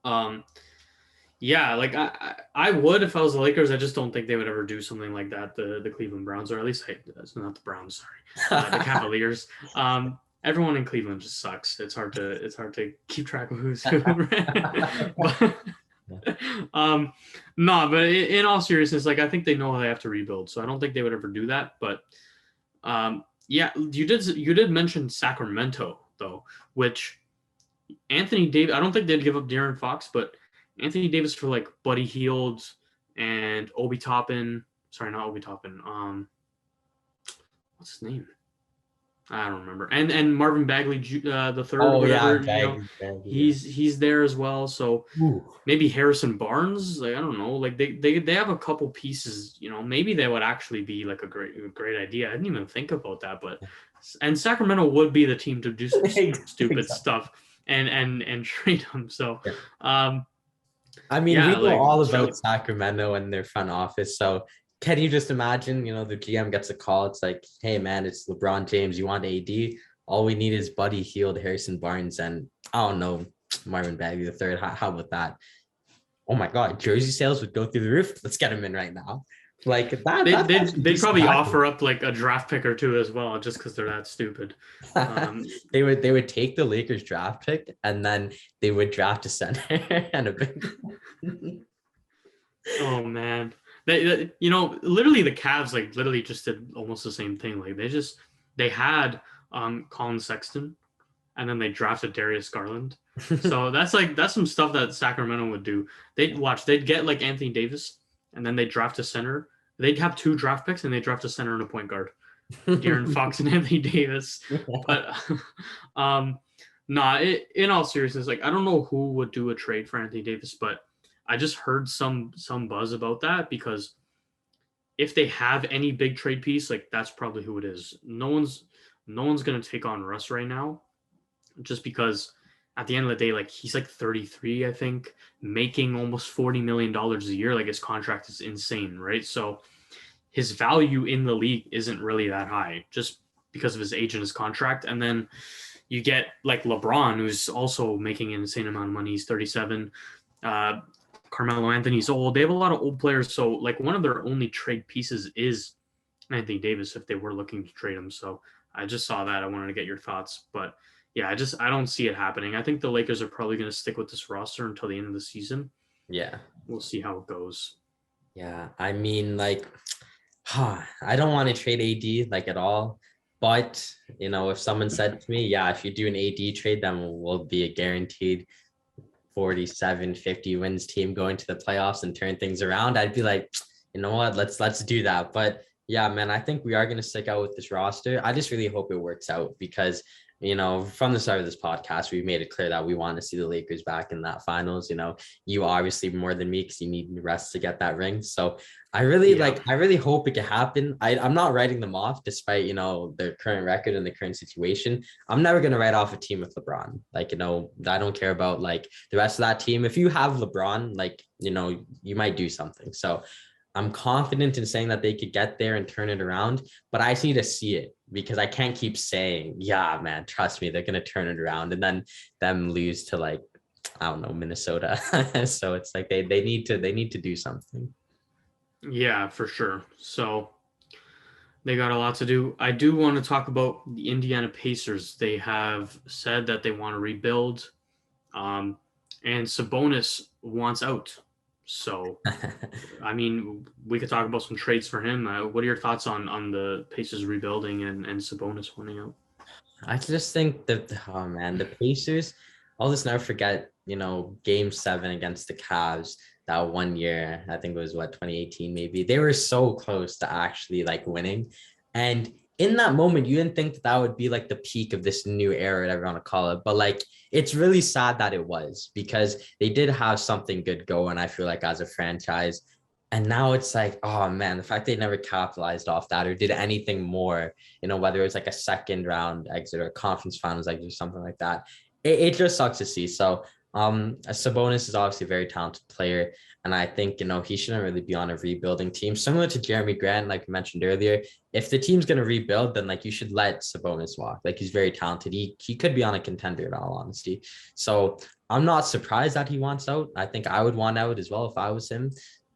like I would if I was the Lakers. I just don't think they would ever do something like that. The Cleveland Browns, or at least it's not the Browns. Sorry, the Cavaliers. Everyone in Cleveland just sucks. It's hard to keep track of who's who. But in all seriousness, like I think they know they have to rebuild, so I don't think they would ever do that. But you did mention Sacramento though, which Anthony Davis, I don't think they'd give up De'Aaron Fox, but Anthony Davis for like Buddy Hield and Obi Toppin. Sorry, not Obi Toppin. What's his name? I don't remember. And Marvin Bagley the third. Oh Bagley, he's there as well. So maybe Harrison Barnes. Like I don't know. Like they have a couple pieces. Maybe they would actually be like a great idea. I didn't even think about that. And Sacramento would be the team to do some stupid stuff and trade them. So I mean, we Yeah, know like all about shout. Sacramento and their front office. So can you just imagine, the GM gets a call. It's like, hey, man, it's LeBron James. You want AD? All we need is Buddy Hield, Harrison Barnes, and I don't know, Marvin Bagley the third. How about that? Oh my God, jersey sales would go through the roof. Let's get him in right now. Like that. They That's they'd, actually they'd decent probably backing. offer up like a draft pick or two as well, just because they're that stupid. They would take the Lakers draft pick and then they would draft a center and a big. Oh man, literally the Cavs like literally just did almost the same thing. Like they had Colin Sexton, and then they drafted Darius Garland. So that's some stuff that Sacramento would do. They'd get like Anthony Davis, and then they draft a center. They'd have 2 draft picks, and they draft a center and a point guard, De'Aaron Fox and Anthony Davis. But in all seriousness, like I don't know who would do a trade for Anthony Davis, but I just heard some buzz about that because if they have any big trade piece, like that's probably who it is. No one's gonna take on Russ right now, just because at the end of the day, like he's like 33, I think, making almost $40 million a year. Like his contract is insane, right? So his value in the league isn't really that high just because of his age and his contract. And then you get like LeBron, who's also making an insane amount of money. He's 37. Carmelo Anthony's old. They have a lot of old players. So like one of their only trade pieces is Anthony Davis if they were looking to trade him. So I just saw that. I wanted to get your thoughts. But yeah, I don't see it happening. I think the Lakers are probably going to stick with this roster until the end of the season. Yeah. We'll see how it goes. Yeah. I mean, like, I don't want to trade AD like at all. But, if someone said to me, yeah, if you do an AD trade, then we'll be a guaranteed 47, 50 wins team going to the playoffs and turn things around, I'd be like, you know what, let's do that. But yeah, man, I think we are going to stick out with this roster. I just really hope it works out because, from the start of this podcast, we've made it clear that we want to see the Lakers back in that finals. You obviously more than me because you need rest to get that ring. So I really hope it can happen. I'm not writing them off despite, their current record and the current situation. I'm never going to write off a team with LeBron. Like, I don't care about like the rest of that team. If you have LeBron, like, you might do something. So I'm confident in saying that they could get there and turn it around, but I just need to see it because I can't keep saying, yeah, man, trust me, they're going to turn it around and then them lose to like, I don't know, Minnesota. So it's like they need to do something. Yeah, for sure. So they got a lot to do. I do want to talk about the Indiana Pacers. They have said that they want to rebuild, and Sabonis wants out. So, I mean, we could talk about some trades for him. What are your thoughts on the Pacers rebuilding and Sabonis wanting out? I just think that, oh man, the Pacers, I'll just never forget, game 7 against the Cavs that one year. I think it was 2018, maybe. They were so close to actually like winning. And in that moment, you didn't think that would be like the peak of this new era, whatever you want to call it. But like, it's really sad that it was because they did have something good going, I feel like, as a franchise. And now it's like, oh man, the fact they never capitalized off that or did anything more, whether it was like a second round exit or a conference finals exit or something like that. It just sucks to see. So Sabonis is obviously a very talented player. And I think, he shouldn't really be on a rebuilding team. Similar to Jeremy Grant, like we mentioned earlier, if the team's going to rebuild, then like you should let Sabonis walk. Like he's very talented. He could be on a contender in all honesty. So I'm not surprised that he wants out. I think I would want out as well if I was him.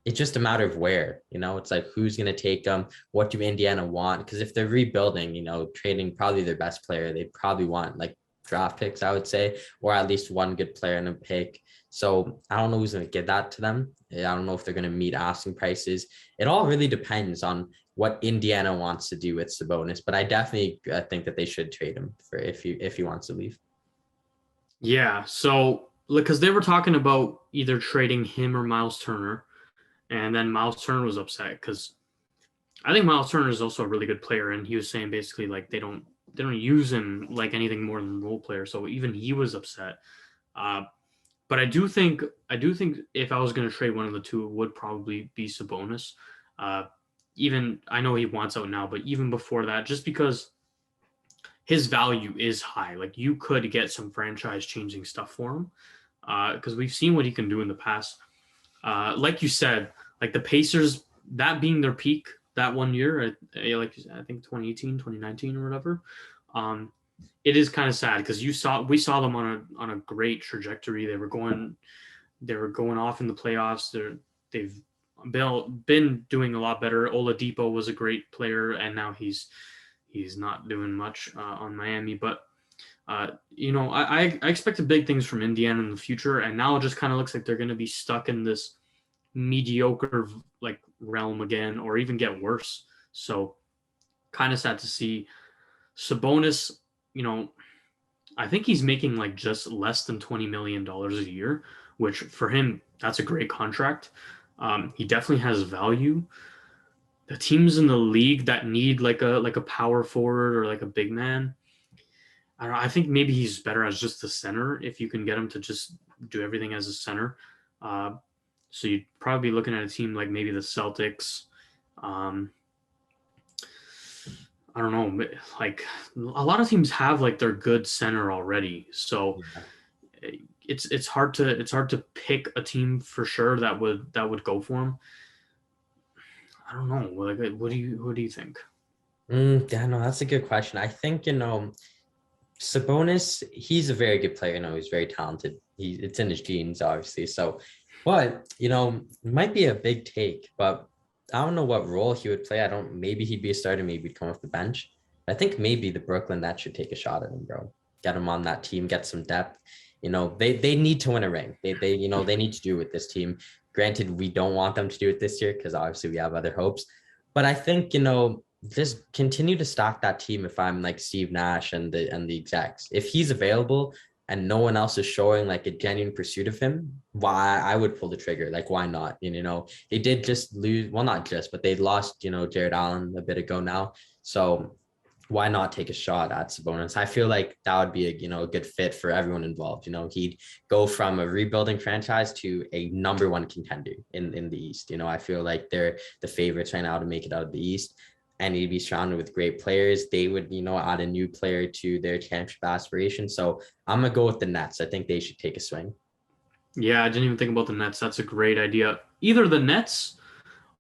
It's just a matter of where, it's like who's going to take them. What do Indiana want? Because if they're rebuilding, trading probably their best player, they probably want like draft picks, I would say, or at least one good player in a pick. So I don't know who's going to give that to them. I don't know if they're going to meet asking prices. It all really depends on what Indiana wants to do with Sabonis, but I definitely think that they should trade him for if he wants to leave. Yeah, so because they were talking about either trading him or Miles Turner, and then Miles Turner was upset because I think Miles Turner is also a really good player, and he was saying basically like they don't use him like anything more than role player. So even he was upset. But I do think if I was going to trade one of the two, it would probably be Sabonis. Even I know he wants out now, but even before that, just because his value is high, like you could get some franchise changing stuff for him, because we've seen what he can do in the past. like you said, like the Pacers, that being their peak that one year, like you said, I think 2018, 2019 or whatever. It is kind of sad because we saw them on a great trajectory. They were going off in the playoffs. They've been doing a lot better. Oladipo was a great player, and now he's not doing much on Miami. But I expected big things from Indiana in the future, and now it just kind of looks like they're going to be stuck in this mediocre like realm again, or even get worse. So kind of sad to see. Sabonis, I think he's making like just less than $20 million a year, which for him, that's a great contract. He definitely has value. The teams in the league that need like a power forward or like a big man, I don't know. I think maybe he's better as just the center if you can get him to just do everything as a center. So you'd probably be looking at a team like maybe the Celtics. I don't know, like a lot of teams have like their good center already. So it's hard to pick a team for sure that would go for him. I don't know. Like, what do you think? Yeah, no, that's a good question. I think, Sabonis, he's a very good player. He's very talented. It's in his genes, obviously. So, but, it might be a big take, but I don't know what role he would play. Maybe he'd be a starter, maybe he'd come off the bench. I think maybe the Brooklyn Nets should take a shot at him, bro. Get him on that team, get some depth. They need to win a ring. They need to do it with this team. Granted, we don't want them to do it this year because obviously we have other hopes. But I think, just continue to stock that team if I'm like Steve Nash and the execs. If he's available and no one else is showing like a genuine pursuit of him, why I would pull the trigger. Like, why not? They did just lose. Well, not just, but they lost, Jared Allen a bit ago now. So why not take a shot at Sabonis? I feel like that would be a good fit for everyone involved. He'd go from a rebuilding franchise to a number one contender in the East. I feel like they're the favorites right now to make it out of the East. And he'd be surrounded with great players. They would, add a new player to their championship aspiration. So I'm going to go with the Nets. I think they should take a swing. Yeah, I didn't even think about the Nets. That's a great idea. Either the Nets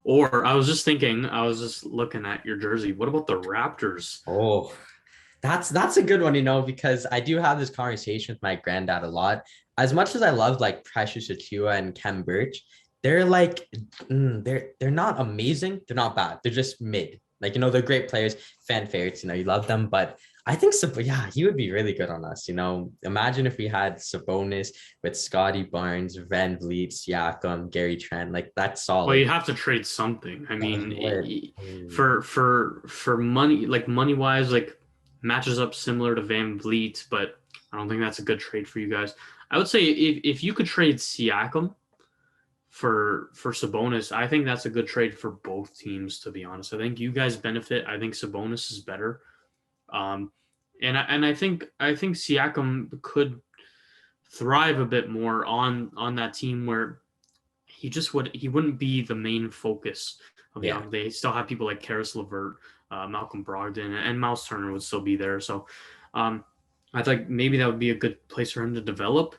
or I was just looking at your jersey. What about the Raptors? Oh, that's a good one, because I do have this conversation with my granddad a lot. As much as I love like Precious Achiuwa and Kem Birch, they're like, they're not amazing. They're not bad. They're just mid. Like, they're great players, fan favorites, you love them. But I think, he would be really good on us. Imagine if we had Sabonis with Scotty Barnes, Van Vliet, Siakam, Gary Trent. Like, that's solid. Well, you have to trade something. I mean, for money, like money-wise, like matches up similar to Van Vliet, but I don't think that's a good trade for you guys. I would say if you could trade Siakam for Sabonis, I think that's a good trade for both teams, to be honest. I think you guys benefit. I think Sabonis is better. And I think Siakam could thrive a bit more on that team where he wouldn't be the main focus of the offense. They still have people like Karis LeVert, Malcolm Brogdon, and Miles Turner would still be there. So I think maybe that would be a good place for him to develop.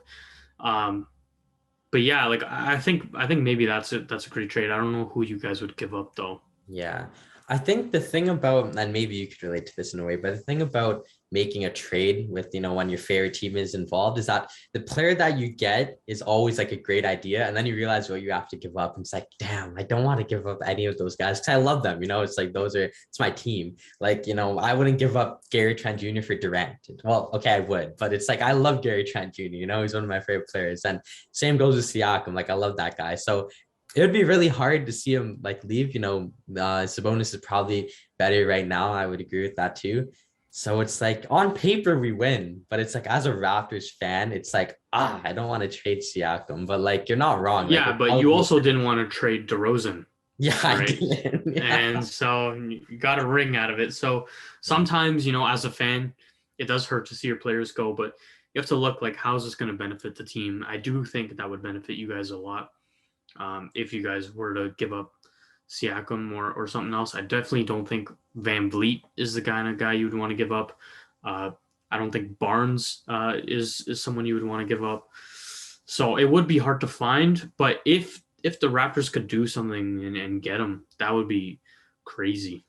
But yeah, like I think maybe that's it. That's a great trade. I don't know who you guys would give up though. Yeah. I think the thing about, and maybe you could relate to this in a way, but the thing about making a trade with, when your favorite team is involved is that the player that you get is always like a great idea. And then you realize what you have to give up. And it's like, damn, I don't want to give up any of those guys because I love them. It's like, it's my team. Like, I wouldn't give up Gary Trent Jr. for Durant. Well, okay, I would, but it's like, I love Gary Trent Jr. He's one of my favorite players. And same goes with Siakam. Like, I love that guy. So it would be really hard to see him like leave. Sabonis is probably better right now. I would agree with that too. So it's like on paper we win, but it's like as a Raptors fan, it's like, I don't want to trade Siakam, but like you're not wrong. Yeah, like, but you also didn't want to trade DeRozan. Yeah, right? I didn't. Yeah. And so you got a ring out of it. So sometimes, as a fan, it does hurt to see your players go, but you have to look like, how's this going to benefit the team? I do think that would benefit you guys a lot. If you guys were to give up Siakam or something else, I definitely don't think Van Vliet is the kind of guy you would want to give up. I don't think Barnes is someone you would want to give up. So it would be hard to find. But if if the Raptors could do something and get him, that would be crazy.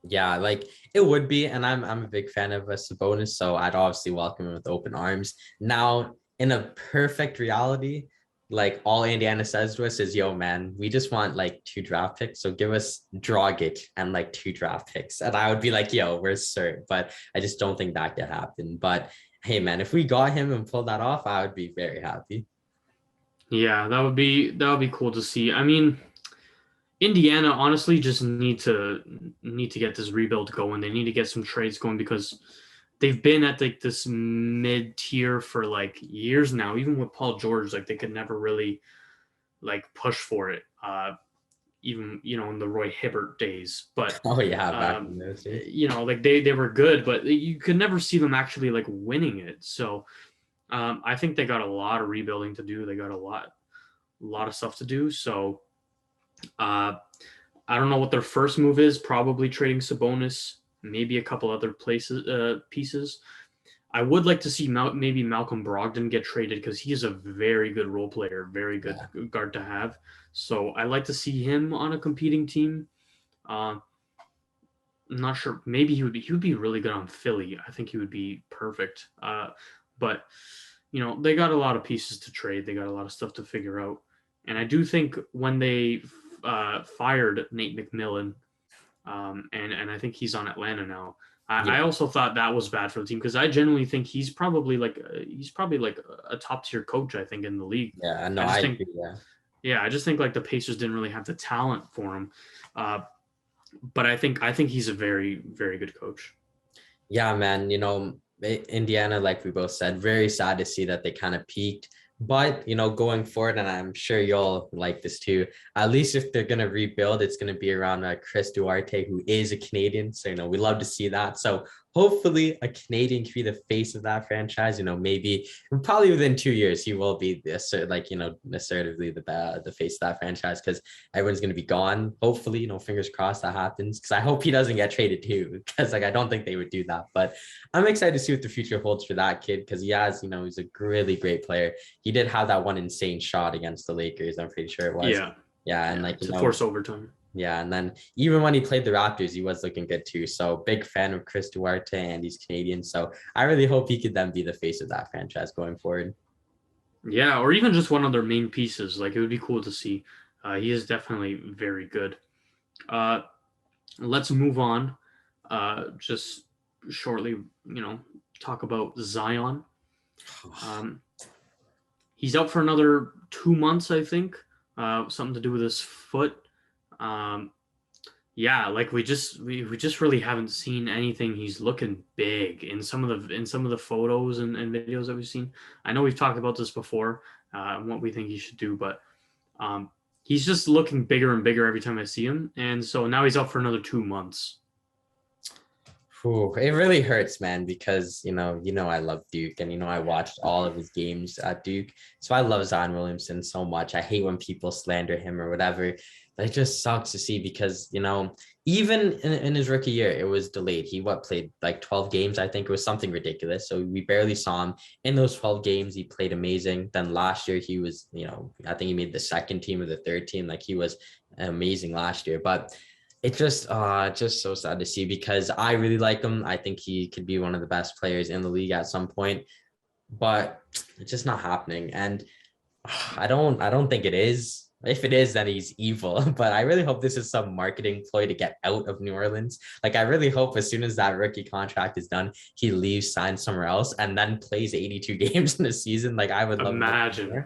Yeah, like it would be, and I'm a big fan of Sabonis, so I'd obviously welcome him with open arms. Now, in a perfect reality, like all Indiana says to us is, "Yo, man, we just want like 2 draft picks, so give us Dragic and like 2 draft picks," and I would be like, "Yo, we're certain," but I just don't think that could happen. But hey, man, if we got him and pulled that off, I would be very happy. Yeah, that would be cool to see. I mean, Indiana honestly just need to get this rebuild going. They need to get some trades going because they've been at like this mid tier for like years now. Even with Paul George, like they could never really like push for it. Even in the Roy Hibbert days, but Oh yeah, back in those days. like they were good, but you could never see them actually like winning it. So I think they got a lot of rebuilding to do. They got a lot of stuff to do. So I don't know what their first move is. Probably trading Sabonis, maybe a couple other pieces. I would like to see maybe Malcolm Brogdon get traded because he is a very good role player, very good guard to have. So I like to see him on a competing team. I'm not sure. Maybe he would be really good on Philly. I think he would be perfect. But they got a lot of pieces to trade. They got a lot of stuff to figure out. And I do think when they fired Nate McMillan, and I think he's on Atlanta now. I also thought that was bad for the team because I genuinely think he's probably like a top tier coach. I think in the league. Yeah, no, I agree. Yeah, I just think like the Pacers didn't really have the talent for him. But I think he's a very, very good coach. Yeah, man. Indiana, like we both said, very sad to see that they kind of peaked. But, going forward, and I'm sure you'll like this too, at least if they're going to rebuild, it's going to be around Chris Duarte, who is a Canadian. So, we love to see that. So hopefully a Canadian can be the face of that franchise. Maybe probably within 2 years, he will be assertively the face of that franchise because everyone's going to be gone. Hopefully, fingers crossed that happens because I hope he doesn't get traded too because I don't think they would do that. But I'm excited to see what the future holds for that kid because he has, he's a really great player. He did have that one insane shot against the Lakers. I'm pretty sure it was. Yeah. And to force overtime. Yeah. And then even when he played the Raptors, he was looking good too. So big fan of Chris Duarte and he's Canadian. So I really hope he could then be the face of that franchise going forward. Yeah. Or even just one of their main pieces. Like it would be cool to see. He is definitely very good. Let's move on. Just shortly, talk about Zion. He's out for another 2 months, I think. Something to do with his foot. Like we just really haven't seen anything. He's looking big in some of the photos and videos that we've seen. I know we've talked about this before, and what we think he should do, but he's just looking bigger and bigger every time I see him. And so now he's out for another 2 months. Ooh, it really hurts, man, because I love Duke and I watched all of his games at Duke. So I love Zion Williamson so much. I hate when people slander him or whatever. But it just sucks to see because, even in his rookie year, it was delayed. He played like 12 games. I think it was something ridiculous. So we barely saw him in those 12 games. He played amazing. Then last year he was, I think he made the second team or the third team. Like he was amazing last year, but it's just so sad to see because I really like him. I think he could be one of the best players in the league at some point, but it's just not happening. And I don't think it is. If it is, then he's evil. But I really hope this is some marketing ploy to get out of New Orleans. Like I really hope as soon as that rookie contract is done, he leaves, signs somewhere else, and then plays 82 games in a season. Like I would love imagine.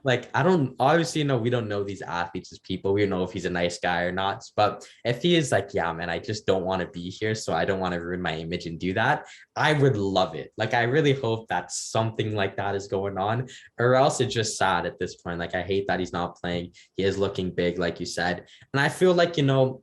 Like I don't obviously we don't know these athletes as people. We don't know if he's a nice guy or not. But if he is like, yeah, man, I just don't want to be here, so I don't want to ruin my image and do that, I would love it. Like I really hope that something like that is going on, or else it's just sad at this point. Like I hate that he's not playing. He is looking big, like you said. And I feel like,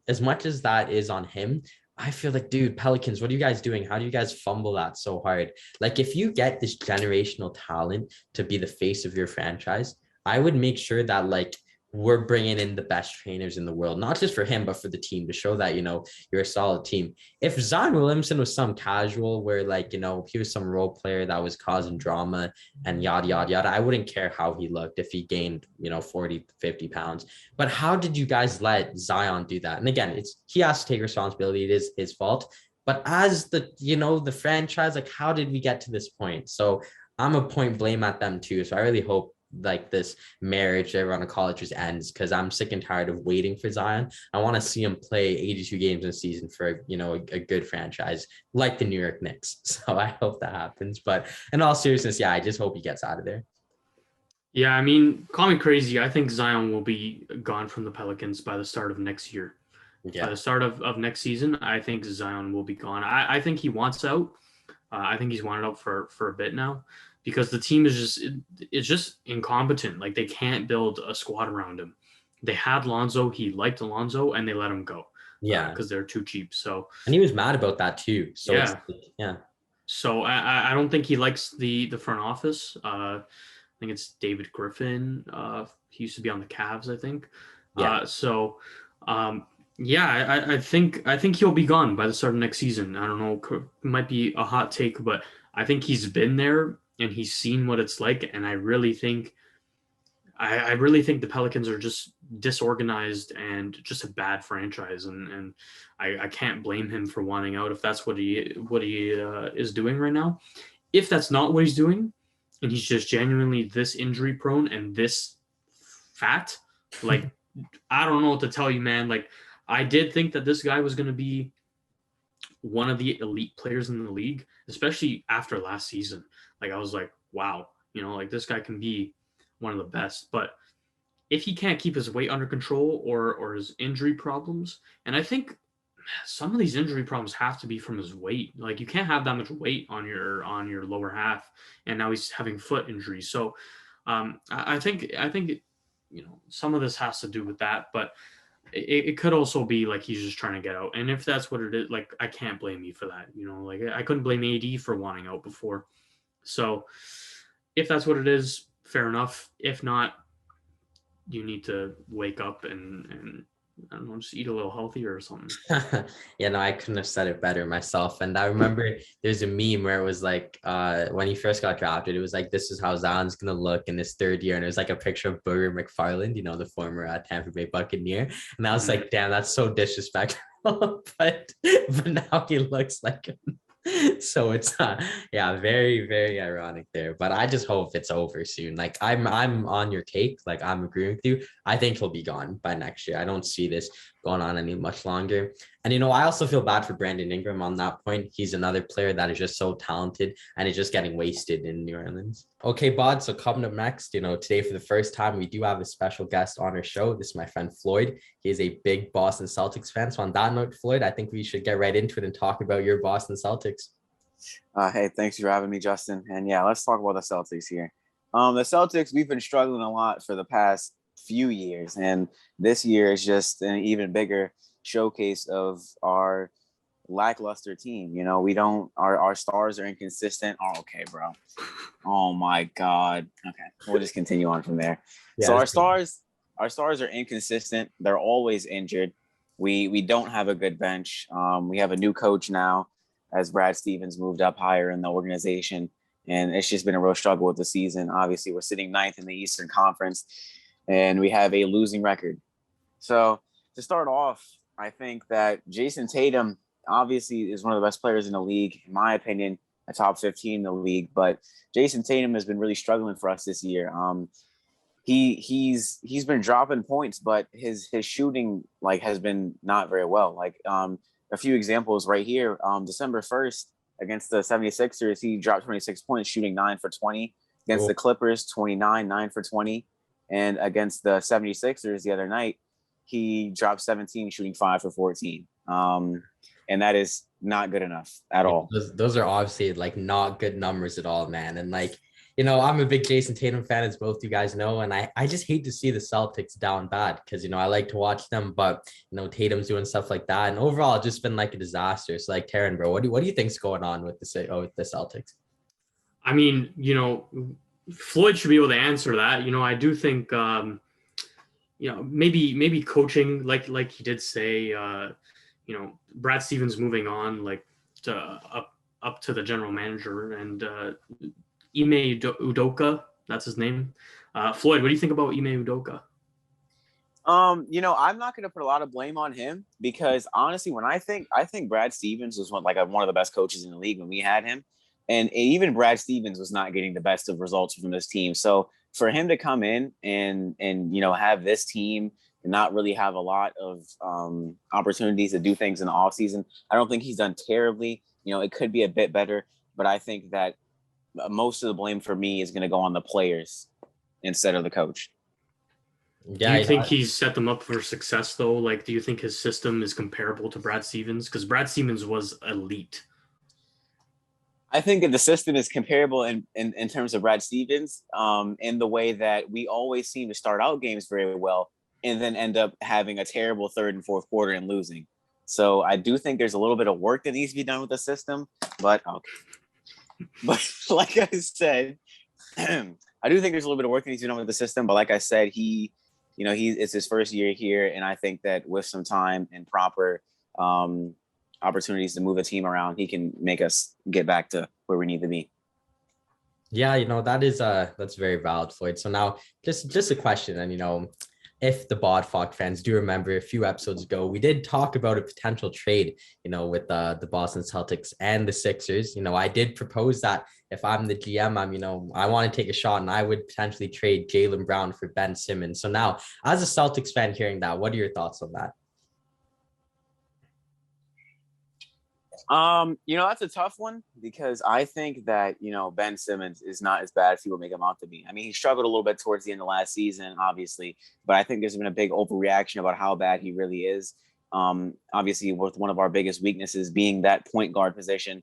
as much as that is on him, I feel like, dude, Pelicans, what are you guys doing? How do you guys fumble that so hard? Like if you get this generational talent to be the face of your franchise, I would make sure that like we're bringing in the best trainers in the world, not just for him, but for the team to show that, you're a solid team. If Zion Williamson was some casual where he was some role player that was causing drama and yada, yada, yada, I wouldn't care how he looked if he gained, 40, 50 pounds. But how did you guys let Zion do that? And again, he has to take responsibility. It is his fault. But as the franchise, how did we get to this point? So I'm a point blame at them too. So I really hope this marriage around the college just ends, because I'm sick and tired of waiting for Zion. I want to see him play 82 games in a season for a good franchise like the New York Knicks. So I hope that happens. But in all seriousness, I just hope he gets out of there. Yeah, I mean, call me crazy. I think Zion will be gone from the Pelicans by the start of next year. Yeah. By the start of next season, I think Zion will be gone. I think he wants out. I think he's wanted out for a bit now, because the team is just incompetent. They can't build a squad around him. They had Lonzo. He liked Lonzo, and they let him go. Yeah. Because they're too cheap. So. And he was mad about that too. So yeah. So I don't think he likes the front office. I think it's David Griffin. He used to be on the Cavs, I think. Yeah. I think he'll be gone by the start of next season. I don't know. It might be a hot take, but I think he's been there and he's seen what it's like. And I really think the Pelicans are just disorganized and just a bad franchise. And I can't blame him for wanting out if that's what he is doing right now. If that's not what he's doing, and he's just genuinely this injury prone and this fat, I don't know what to tell you, man. I did think that this guy was going to be one of the elite players in the league, especially after last season. I was like, wow, this guy can be one of the best. But if he can't keep his weight under control or his injury problems, and I think some of these injury problems have to be from his weight. You can't have that much weight on your lower half, and now he's having foot injuries. So I think some of this has to do with that, but it could also be he's just trying to get out. And if that's what it is, I can't blame you for that. I couldn't blame AD for wanting out before. So if that's what it is, fair enough. If not, you need to wake up and I don't know, just eat a little healthier or something. Yeah, no, I couldn't have said it better myself. And I remember there's a meme where it was when he first got drafted, it was this is how Zion's going to look in his third year. And it was a picture of Booger McFarland, the former Tampa Bay Buccaneer. And I was damn, that's so disrespectful. but now he looks like him. So it's very, very ironic there, but I just hope it's over soon. I'm on your take. I'm agreeing with you. I think he'll be gone by next year. I don't see this going on any much longer. And I also feel bad for Brandon Ingram on that point. He's another player that is just so talented and is just getting wasted in New Orleans. Okay, Baud, so coming up next, today for the first time, we do have a special guest on our show. This is my friend Floyd. He is a big Boston Celtics fan. So on that note, Floyd, I think we should get right into it and talk about your Boston Celtics. Hey, thanks for having me, Justin. And let's talk about the Celtics here. The Celtics, we've been struggling a lot for the past few years, and this year is just an even bigger showcase of our lackluster team. Our stars are inconsistent. Oh, okay, bro. Oh my God. Okay, we'll just continue on from there. Yeah, so our stars are inconsistent. They're always injured. We don't have a good bench. We have a new coach now, as Brad Stevens moved up higher in the organization. And it's just been a real struggle with the season. Obviously, we're sitting ninth in the Eastern Conference, and we have a losing record. So to start off, I think that Jason Tatum obviously is one of the best players in the league, in my opinion, a top 15 in the league. But Jason Tatum has been really struggling for us this year. He's been dropping points, but his shooting has been not very well. A few examples right here. December 1st against the 76ers, he dropped 26 points, shooting 9 for 20. Against the Clippers, 29, 9 for 20. And against the 76ers the other night, he dropped 17, shooting 5 for 14. And that is not good enough at all. Those are obviously not good numbers at all, man. And I'm a big Jason Tatum fan, as both you guys know, and I just hate to see the Celtics down bad because, I like to watch them, but, Tatum's doing stuff like that. And overall, it's just been a disaster. So Tarren, bro, what do you think's going on with the Celtics? I mean, Floyd should be able to answer that. I do think, maybe coaching, like he did say, Brad Stevens moving on, like to up to the general manager, and Ime Udoka, that's his name. Floyd, what do you think about Ime Udoka? I'm not going to put a lot of blame on him, because honestly, when I think Brad Stevens was one of the best coaches in the league when we had him, and even Brad Stevens was not getting the best of results from this team. So for him to come in and have this team and not really have a lot of opportunities to do things in the offseason, I don't think he's done terribly. It could be a bit better, but I think that most of the blame for me is going to go on the players instead of the coach. Yeah, do you think he's set them up for success, though? Like, do you think his system is comparable to Brad Stevens? Because Brad Stevens was elite. I think that the system is comparable in terms of Brad Stevens, in the way that we always seem to start out games very well and then end up having a terrible third and fourth quarter and losing. So I do think there's a little bit of work that needs to be done with the system, but like I said, I do think there's a little bit of work that needs to be done with the system. But like I said, it's his first year here, and I think that with some time and proper opportunities to move a team around, he can make us get back to where we need to be. Yeah, that's very valid, Floyd. So now just a question, and if the Baud Fawk fans do remember, a few episodes ago, we did talk about a potential trade, with the Boston Celtics and the Sixers. I did propose that if I'm the GM, I want to take a shot and I would potentially trade Jaylen Brown for Ben Simmons. So now, as a Celtics fan hearing that, what are your thoughts on that? That's a tough one, because I think that, Ben Simmons is not as bad as people make him out to be. I mean, he struggled a little bit towards the end of last season, obviously, but I think there's been a big overreaction about how bad he really is. Obviously, with one of our biggest weaknesses being that point guard position,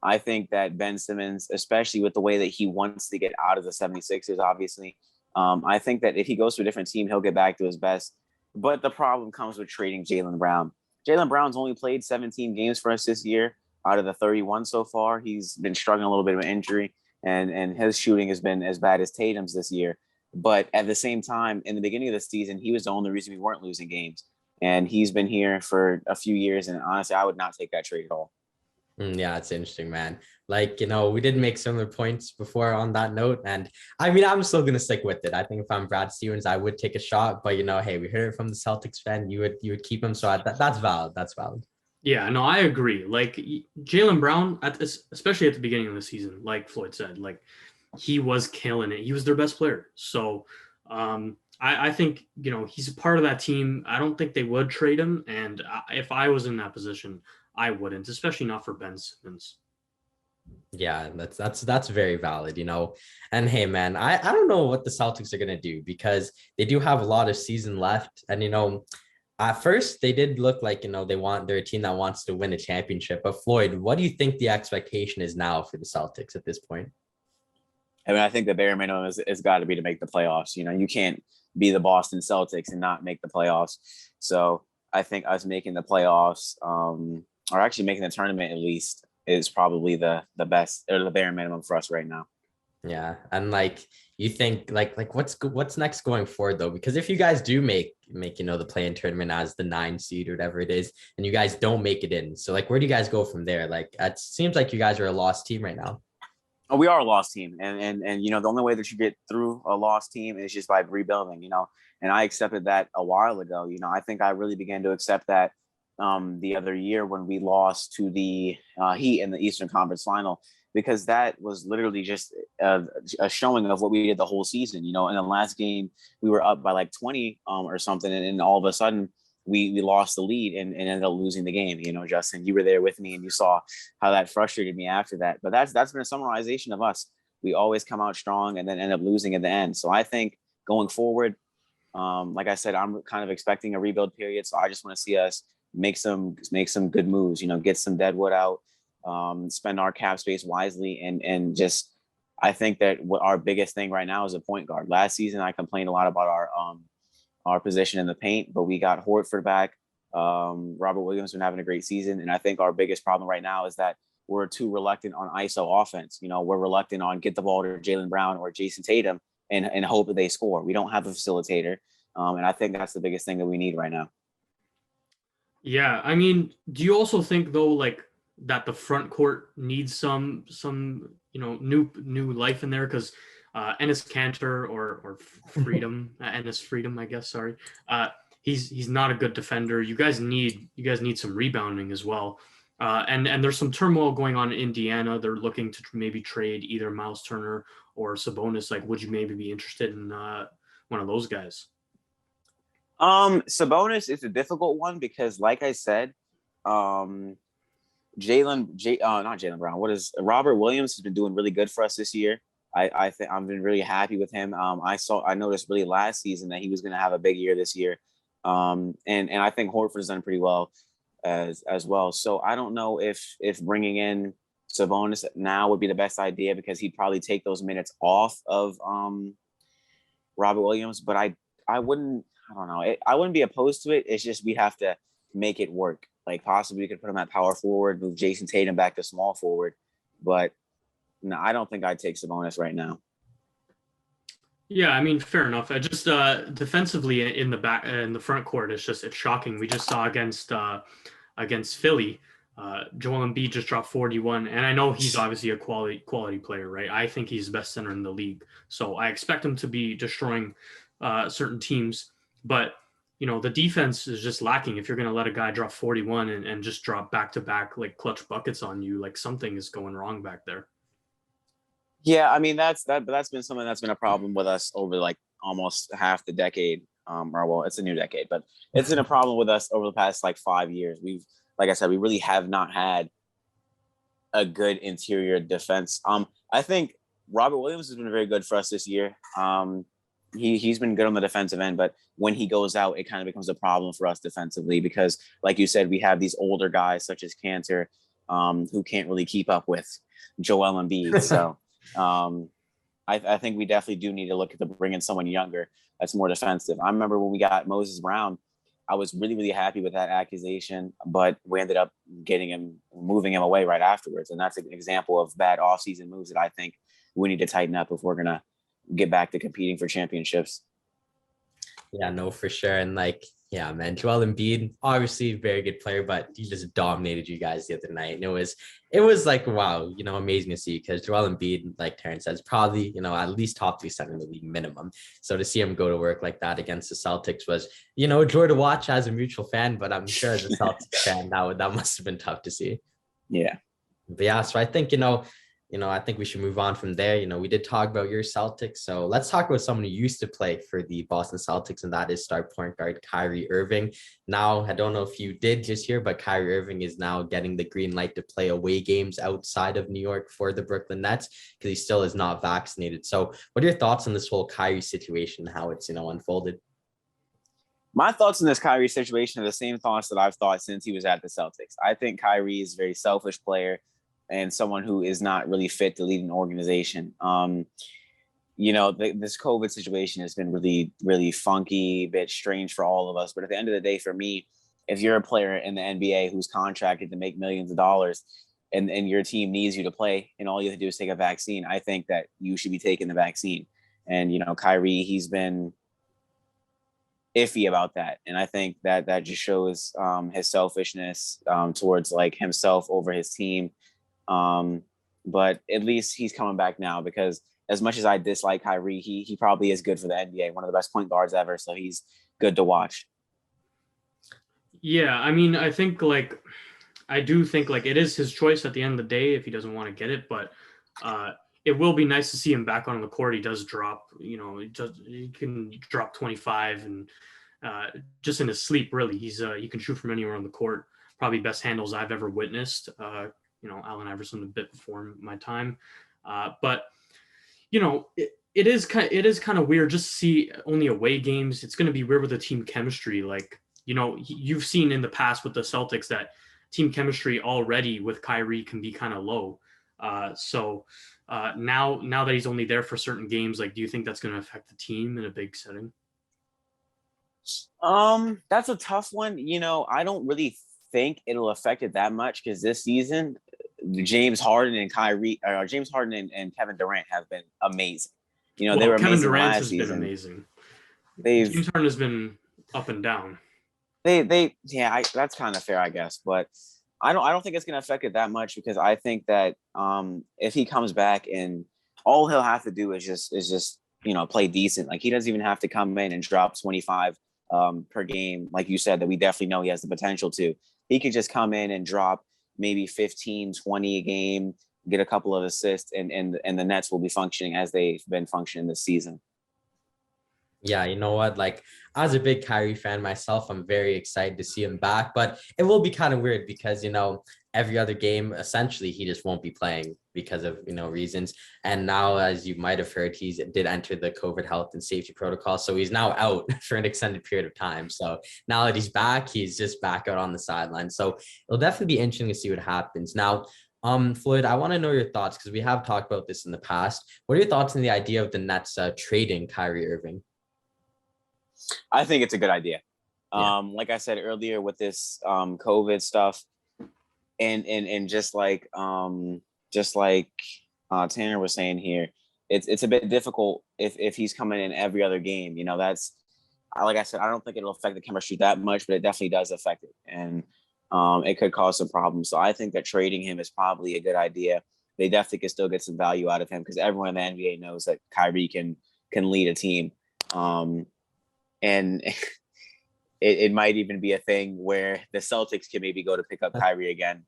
I think that Ben Simmons, especially with the way that he wants to get out of the 76ers, obviously, I think that if he goes to a different team, he'll get back to his best. But the problem comes with trading Jaylen Brown. Jaylen Brown's only played 17 games for us this year out of the 31 so far. He's been struggling a little bit with injury, and his shooting has been as bad as Tatum's this year. But at the same time, in the beginning of the season, he was the only reason we weren't losing games. And he's been here for a few years, and honestly, I would not take that trade at all. Yeah, it's interesting, man. We did make similar points before on that note. And I mean, I'm still going to stick with it. I think if I'm Brad Stevens, I would take a shot. But, hey, we heard it from the Celtics fan. You would keep him. So that's valid. That's valid. Yeah, no, I agree. Like, Jaylen Brown, especially at the beginning of the season, like Floyd said, like, he was killing it. He was their best player. So I think, he's a part of that team. I don't think they would trade him. And if I was in that position, I wouldn't, especially not for Ben Simmons. Yeah, that's very valid, and hey, man, I don't know what the Celtics are going to do, because they do have a lot of season left. And, at first they did look like, they're a team that wants to win a championship. But Floyd, what do you think the expectation is now for the Celtics at this point? I mean, I think the bare minimum is got to be to make the playoffs. You can't be the Boston Celtics and not make the playoffs. So I think us making the playoffs, or actually making the tournament at least, is probably the best, or the bare minimum for us right now. Yeah. And you think what's next going forward, though? Because if you guys do make the play-in tournament as the 9 seed or whatever it is, and you guys don't make it in, so where do you guys go from there? It seems like you guys are a lost team right now. Oh, we are a lost team. And the only way that you get through a lost team is just by rebuilding, and I accepted that a while ago. I think I really began to accept that the other year when we lost to the Heat in the Eastern Conference Final, because that was literally just a showing of what we did the whole season. In the last game, we were up by 20 or something, and all of a sudden we lost the lead and ended up losing the game. Justin, you were there with me, and you saw how that frustrated me after that. But that's been a summarization of us. We always come out strong and then end up losing at the end. So I think going forward, like I said, I'm kind of expecting a rebuild period. So I just want to see us make some good moves, get some deadwood out, spend our cap space wisely, and just, I think that what our biggest thing right now is a point guard. Last season, I complained a lot about our position in the paint, but we got Horford back. Robert Williams been having a great season, and I think our biggest problem right now is that we're too reluctant on ISO offense. We're reluctant on get the ball to Jaylen Brown or Jason Tatum and hope that they score. We don't have a facilitator. And I think that's the biggest thing that we need right now. Yeah, I mean, do you also think though, like that the front court needs some new life in there? Because Ennis Cantor or Freedom, Ennis Freedom, I guess. Sorry, he's not a good defender. You guys need some rebounding as well. And there's some turmoil going on in Indiana. They're looking to maybe trade either Miles Turner or Sabonis. Like, would you maybe be interested in one of those guys? Sabonis is a difficult one because, like I said, not Jaylen Brown. What is Robert Williams has been doing really good for us this year. I think I've been really happy with him. I noticed really last season that he was going to have a big year this year. And I think Horford's done pretty well as well. So I don't know if bringing in Sabonis now would be the best idea because he'd probably take those minutes off of Robert Williams. But I wouldn't. I don't know. I wouldn't be opposed to it. It's just we have to make it work. Like possibly we could put him at power forward, move Jason Tatum back to small forward. But no, I don't think I'd take Sabonis right now. Yeah, I mean, fair enough. I just defensively in the front court, it's shocking. We just saw against Philly, Joel Embiid just dropped 41, and I know he's obviously a quality player, right? I think he's the best center in the league, so I expect him to be destroying certain teams. But, the defense is just lacking. If you're going to let a guy drop 41 and just drop back-to-back, like, clutch buckets on you, like, something is going wrong back there. Yeah, I mean, that's been something that's been a problem with us over, like, almost half the decade. It's a new decade, but it's been a problem with us over the past, like, 5 years. Like I said, we really have not had a good interior defense. I think Robert Williams has been very good for us this year. He's been good on the defensive end, but when he goes out, it kind of becomes a problem for us defensively because, like you said, we have these older guys such as Cantor, who can't really keep up with Joel Embiid. So I think we definitely do need to look at bringing someone younger that's more defensive. I remember when we got Moses Brown, I was really, really happy with that accusation, but we ended up moving him away right afterwards. And that's an example of bad offseason moves that I think we need to tighten up if we're going to get back to competing for championships. Yeah, no, for sure. And yeah, man, Joel Embiid, obviously a very good player, but he just dominated you guys the other night. And it was like, wow, amazing to see because Joel Embiid, like Tarren says, probably, at least top 3 center in the league minimum. So to see him go to work like that against the Celtics was, a joy to watch as a mutual fan, but I'm sure as a Celtics fan, that must have been tough to see. Yeah. But yeah, so I think, I think we should move on from there. We did talk about your Celtics. So let's talk about someone who used to play for the Boston Celtics, and that is star point guard Kyrie Irving. Now, I don't know if you did just hear, but Kyrie Irving is now getting the green light to play away games outside of New York for the Brooklyn Nets because he still is not vaccinated. So what are your thoughts on this whole Kyrie situation, how it's, unfolded? My thoughts on this Kyrie situation are the same thoughts that I've thought since he was at the Celtics. I think Kyrie is a very selfish player and someone who is not really fit to lead an organization. This COVID situation has been really, really funky, a bit strange for all of us. But at the end of the day, for me, if you're a player in the NBA who's contracted to make millions of dollars and your team needs you to play and all you have to do is take a vaccine, I think that you should be taking the vaccine. And, Kyrie, he's been iffy about that. And I think that just shows his selfishness towards like himself over his team. But at least he's coming back now because as much as I dislike Kyrie, he probably is good for the NBA, one of the best point guards ever. So he's good to watch. Yeah, I mean, I think I do think it is his choice at the end of the day if he doesn't want to get it, but it will be nice to see him back on the court. He does drop, he can drop 25 and just in his sleep, really. He can shoot from anywhere on the court. Probably best handles I've ever witnessed. Allen Iverson a bit before my time. But, it is kind of weird just to see only away games. It's going to be weird with the team chemistry. You've seen in the past with the Celtics that team chemistry already with Kyrie can be kind of low. So now that he's only there for certain games, do you think that's going to affect the team in a big setting? That's a tough one. I don't really think it'll affect it that much because this season, James Harden and Kevin Durant have been amazing. They were amazing Kevin Durant last has season. been amazing. They've Tarren has been up and down. That's kind of fair, I guess, but I don't think it's going to affect it that much because I think that if he comes back and all he'll have to do is just play decent. Like he doesn't even have to come in and drop 25 per game, like you said, that we definitely know he has the potential to. He could just come in and drop maybe 15, 20 a game, get a couple of assists, and the Nets will be functioning as they've been functioning this season. Yeah, you know what? Like, as a big Kyrie fan myself, I'm very excited to see him back, but it will be kind of weird because, every other game, essentially, he just won't be playing because of, reasons. And now, as you might have heard, he did enter the COVID health and safety protocol. So he's now out for an extended period of time. So now that he's back, he's just back out on the sideline. So it'll definitely be interesting to see what happens. Now, Floyd, I want to know your thoughts because we have talked about this in the past. What are your thoughts on the idea of the Nets trading Kyrie Irving? I think it's a good idea. Yeah. Like I said earlier with this COVID stuff, and just like Tanner was saying here, it's a bit difficult if he's coming in every other game. That's like I said, I don't think it'll affect the chemistry that much, but it definitely does affect it, and it could cause some problems. So I think that trading him is probably a good idea. They definitely can still get some value out of him because everyone in the NBA knows that Kyrie can lead a team. And it might even be a thing where the Celtics can maybe go to pick up Kyrie again,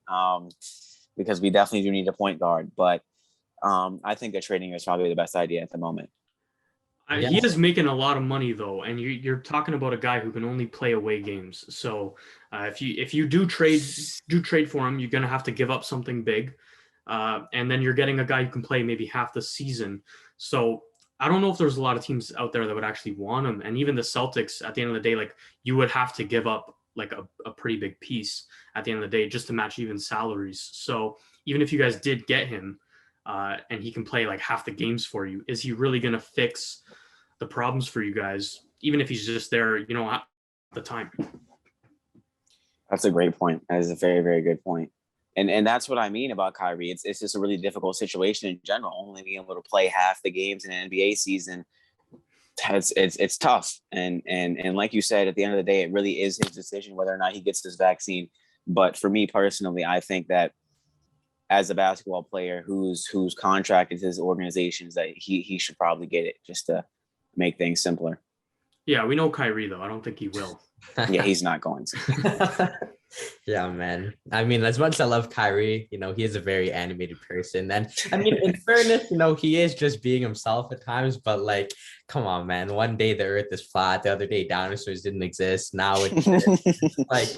because we definitely do need a point guard. But I think that trading is probably the best idea at the moment. He is making a lot of money though, and you're talking about a guy who can only play away games. So if you do trade for him, you're gonna have to give up something big, and then you're getting a guy who can play maybe half the season. So I don't know if there's a lot of teams out there that would actually want him. And even the Celtics, at the end of the day, like you would have to give up like a pretty big piece at the end of the day just to match even salaries. So even if you guys did get him and he can play like half the games for you, is he really going to fix the problems for you guys, even if he's just there, at the time? That's a great point. That is a very, very good point. And that's what I mean about Kyrie. It's just a really difficult situation in general. Only being able to play half the games in an NBA season, it's tough. And like you said, at the end of the day, it really is his decision whether or not he gets this vaccine. But for me personally, I think that as a basketball player whose contract is his organization's, that he should probably get it just to make things simpler. Yeah, we know Kyrie though. I don't think he will. Yeah, he's not going to. Yeah, man. I mean, as much as I love Kyrie, he is a very animated person. And I mean, in fairness, he is just being himself at times, but like, come on, man. One day the earth is flat, the other day dinosaurs didn't exist. Now it's like,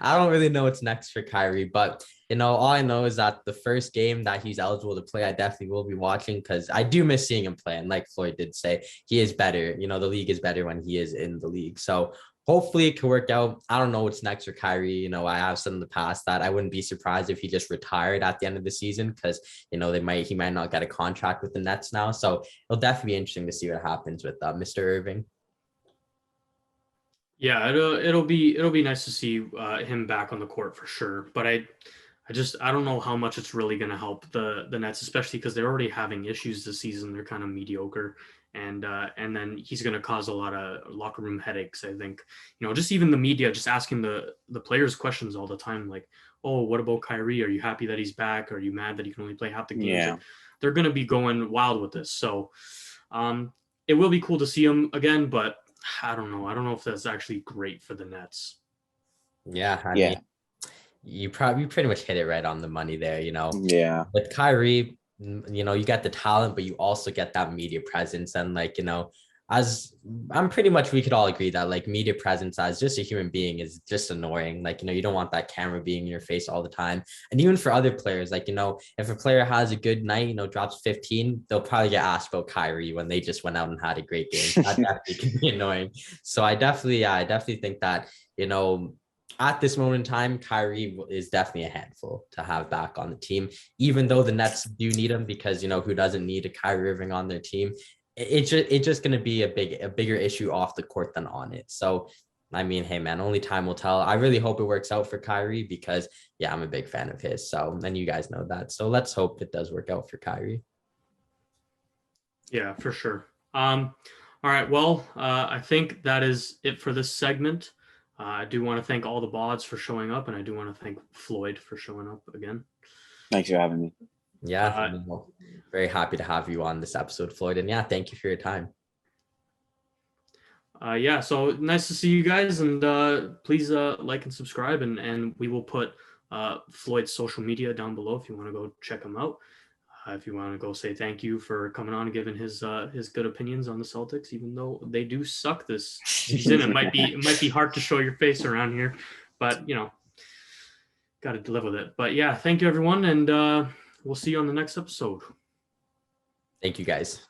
I don't really know what's next for Kyrie, but all I know is that the first game that he's eligible to play, I definitely will be watching because I do miss seeing him play. And like Floyd did say, he is better. The league is better when he is in the league. So hopefully it can work out. I don't know what's next for Kyrie. I have said in the past that I wouldn't be surprised if he just retired at the end of the season because, he might not get a contract with the Nets now. So it'll definitely be interesting to see what happens with Mr. Irving. Yeah, it'll be nice to see him back on the court for sure. But I don't know how much it's really going to help the Nets, especially because they're already having issues this season. They're kind of mediocre. And then he's going to cause a lot of locker room headaches, I think. Just even the media just asking the players questions all the time, like, oh, what about Kyrie? Are you happy that he's back? Are you mad that he can only play half the games? Yeah. Like, they're going to be going wild with this. So it will be cool to see him again, but I don't know. I don't know if that's actually great for the Nets. Yeah. I mean, you pretty much hit it right on the money there, Yeah. With Kyrie, you get the talent, but you also get that media presence. And as I'm pretty much, we could all agree that like media presence as just a human being is just annoying. Like, you don't want that camera being in your face all the time. And even for other players, like, if a player has a good night, drops 15, they'll probably get asked about Kyrie when they just went out and had a great game. That definitely can be annoying. So I definitely think that, at this moment in time, Kyrie is definitely a handful to have back on the team, even though the Nets do need him because, who doesn't need a Kyrie Irving on their team? It's just going to be a bigger issue off the court than on it. So, I mean, hey, man, only time will tell. I really hope it works out for Kyrie because, yeah, I'm a big fan of his. So, and you guys know that. So let's hope it does work out for Kyrie. Yeah, for sure. All right. Well, I think that is it for this segment. I do want to thank all the Bauds for showing up, and I do want to thank Floyd for showing up again. Thanks for having me. Yeah, very happy to have you on this episode, Floyd. And yeah, thank you for your time. Yeah, so nice to see you guys, and please like and subscribe, and we will put Floyd's social media down below if you want to go check him out. If you want to go say thank you for coming on and giving his good opinions on the Celtics, even though they do suck this season. It might be hard to show your face around here, but got to live with it. But yeah, thank you everyone, and we'll see you on the next episode. Thank you guys.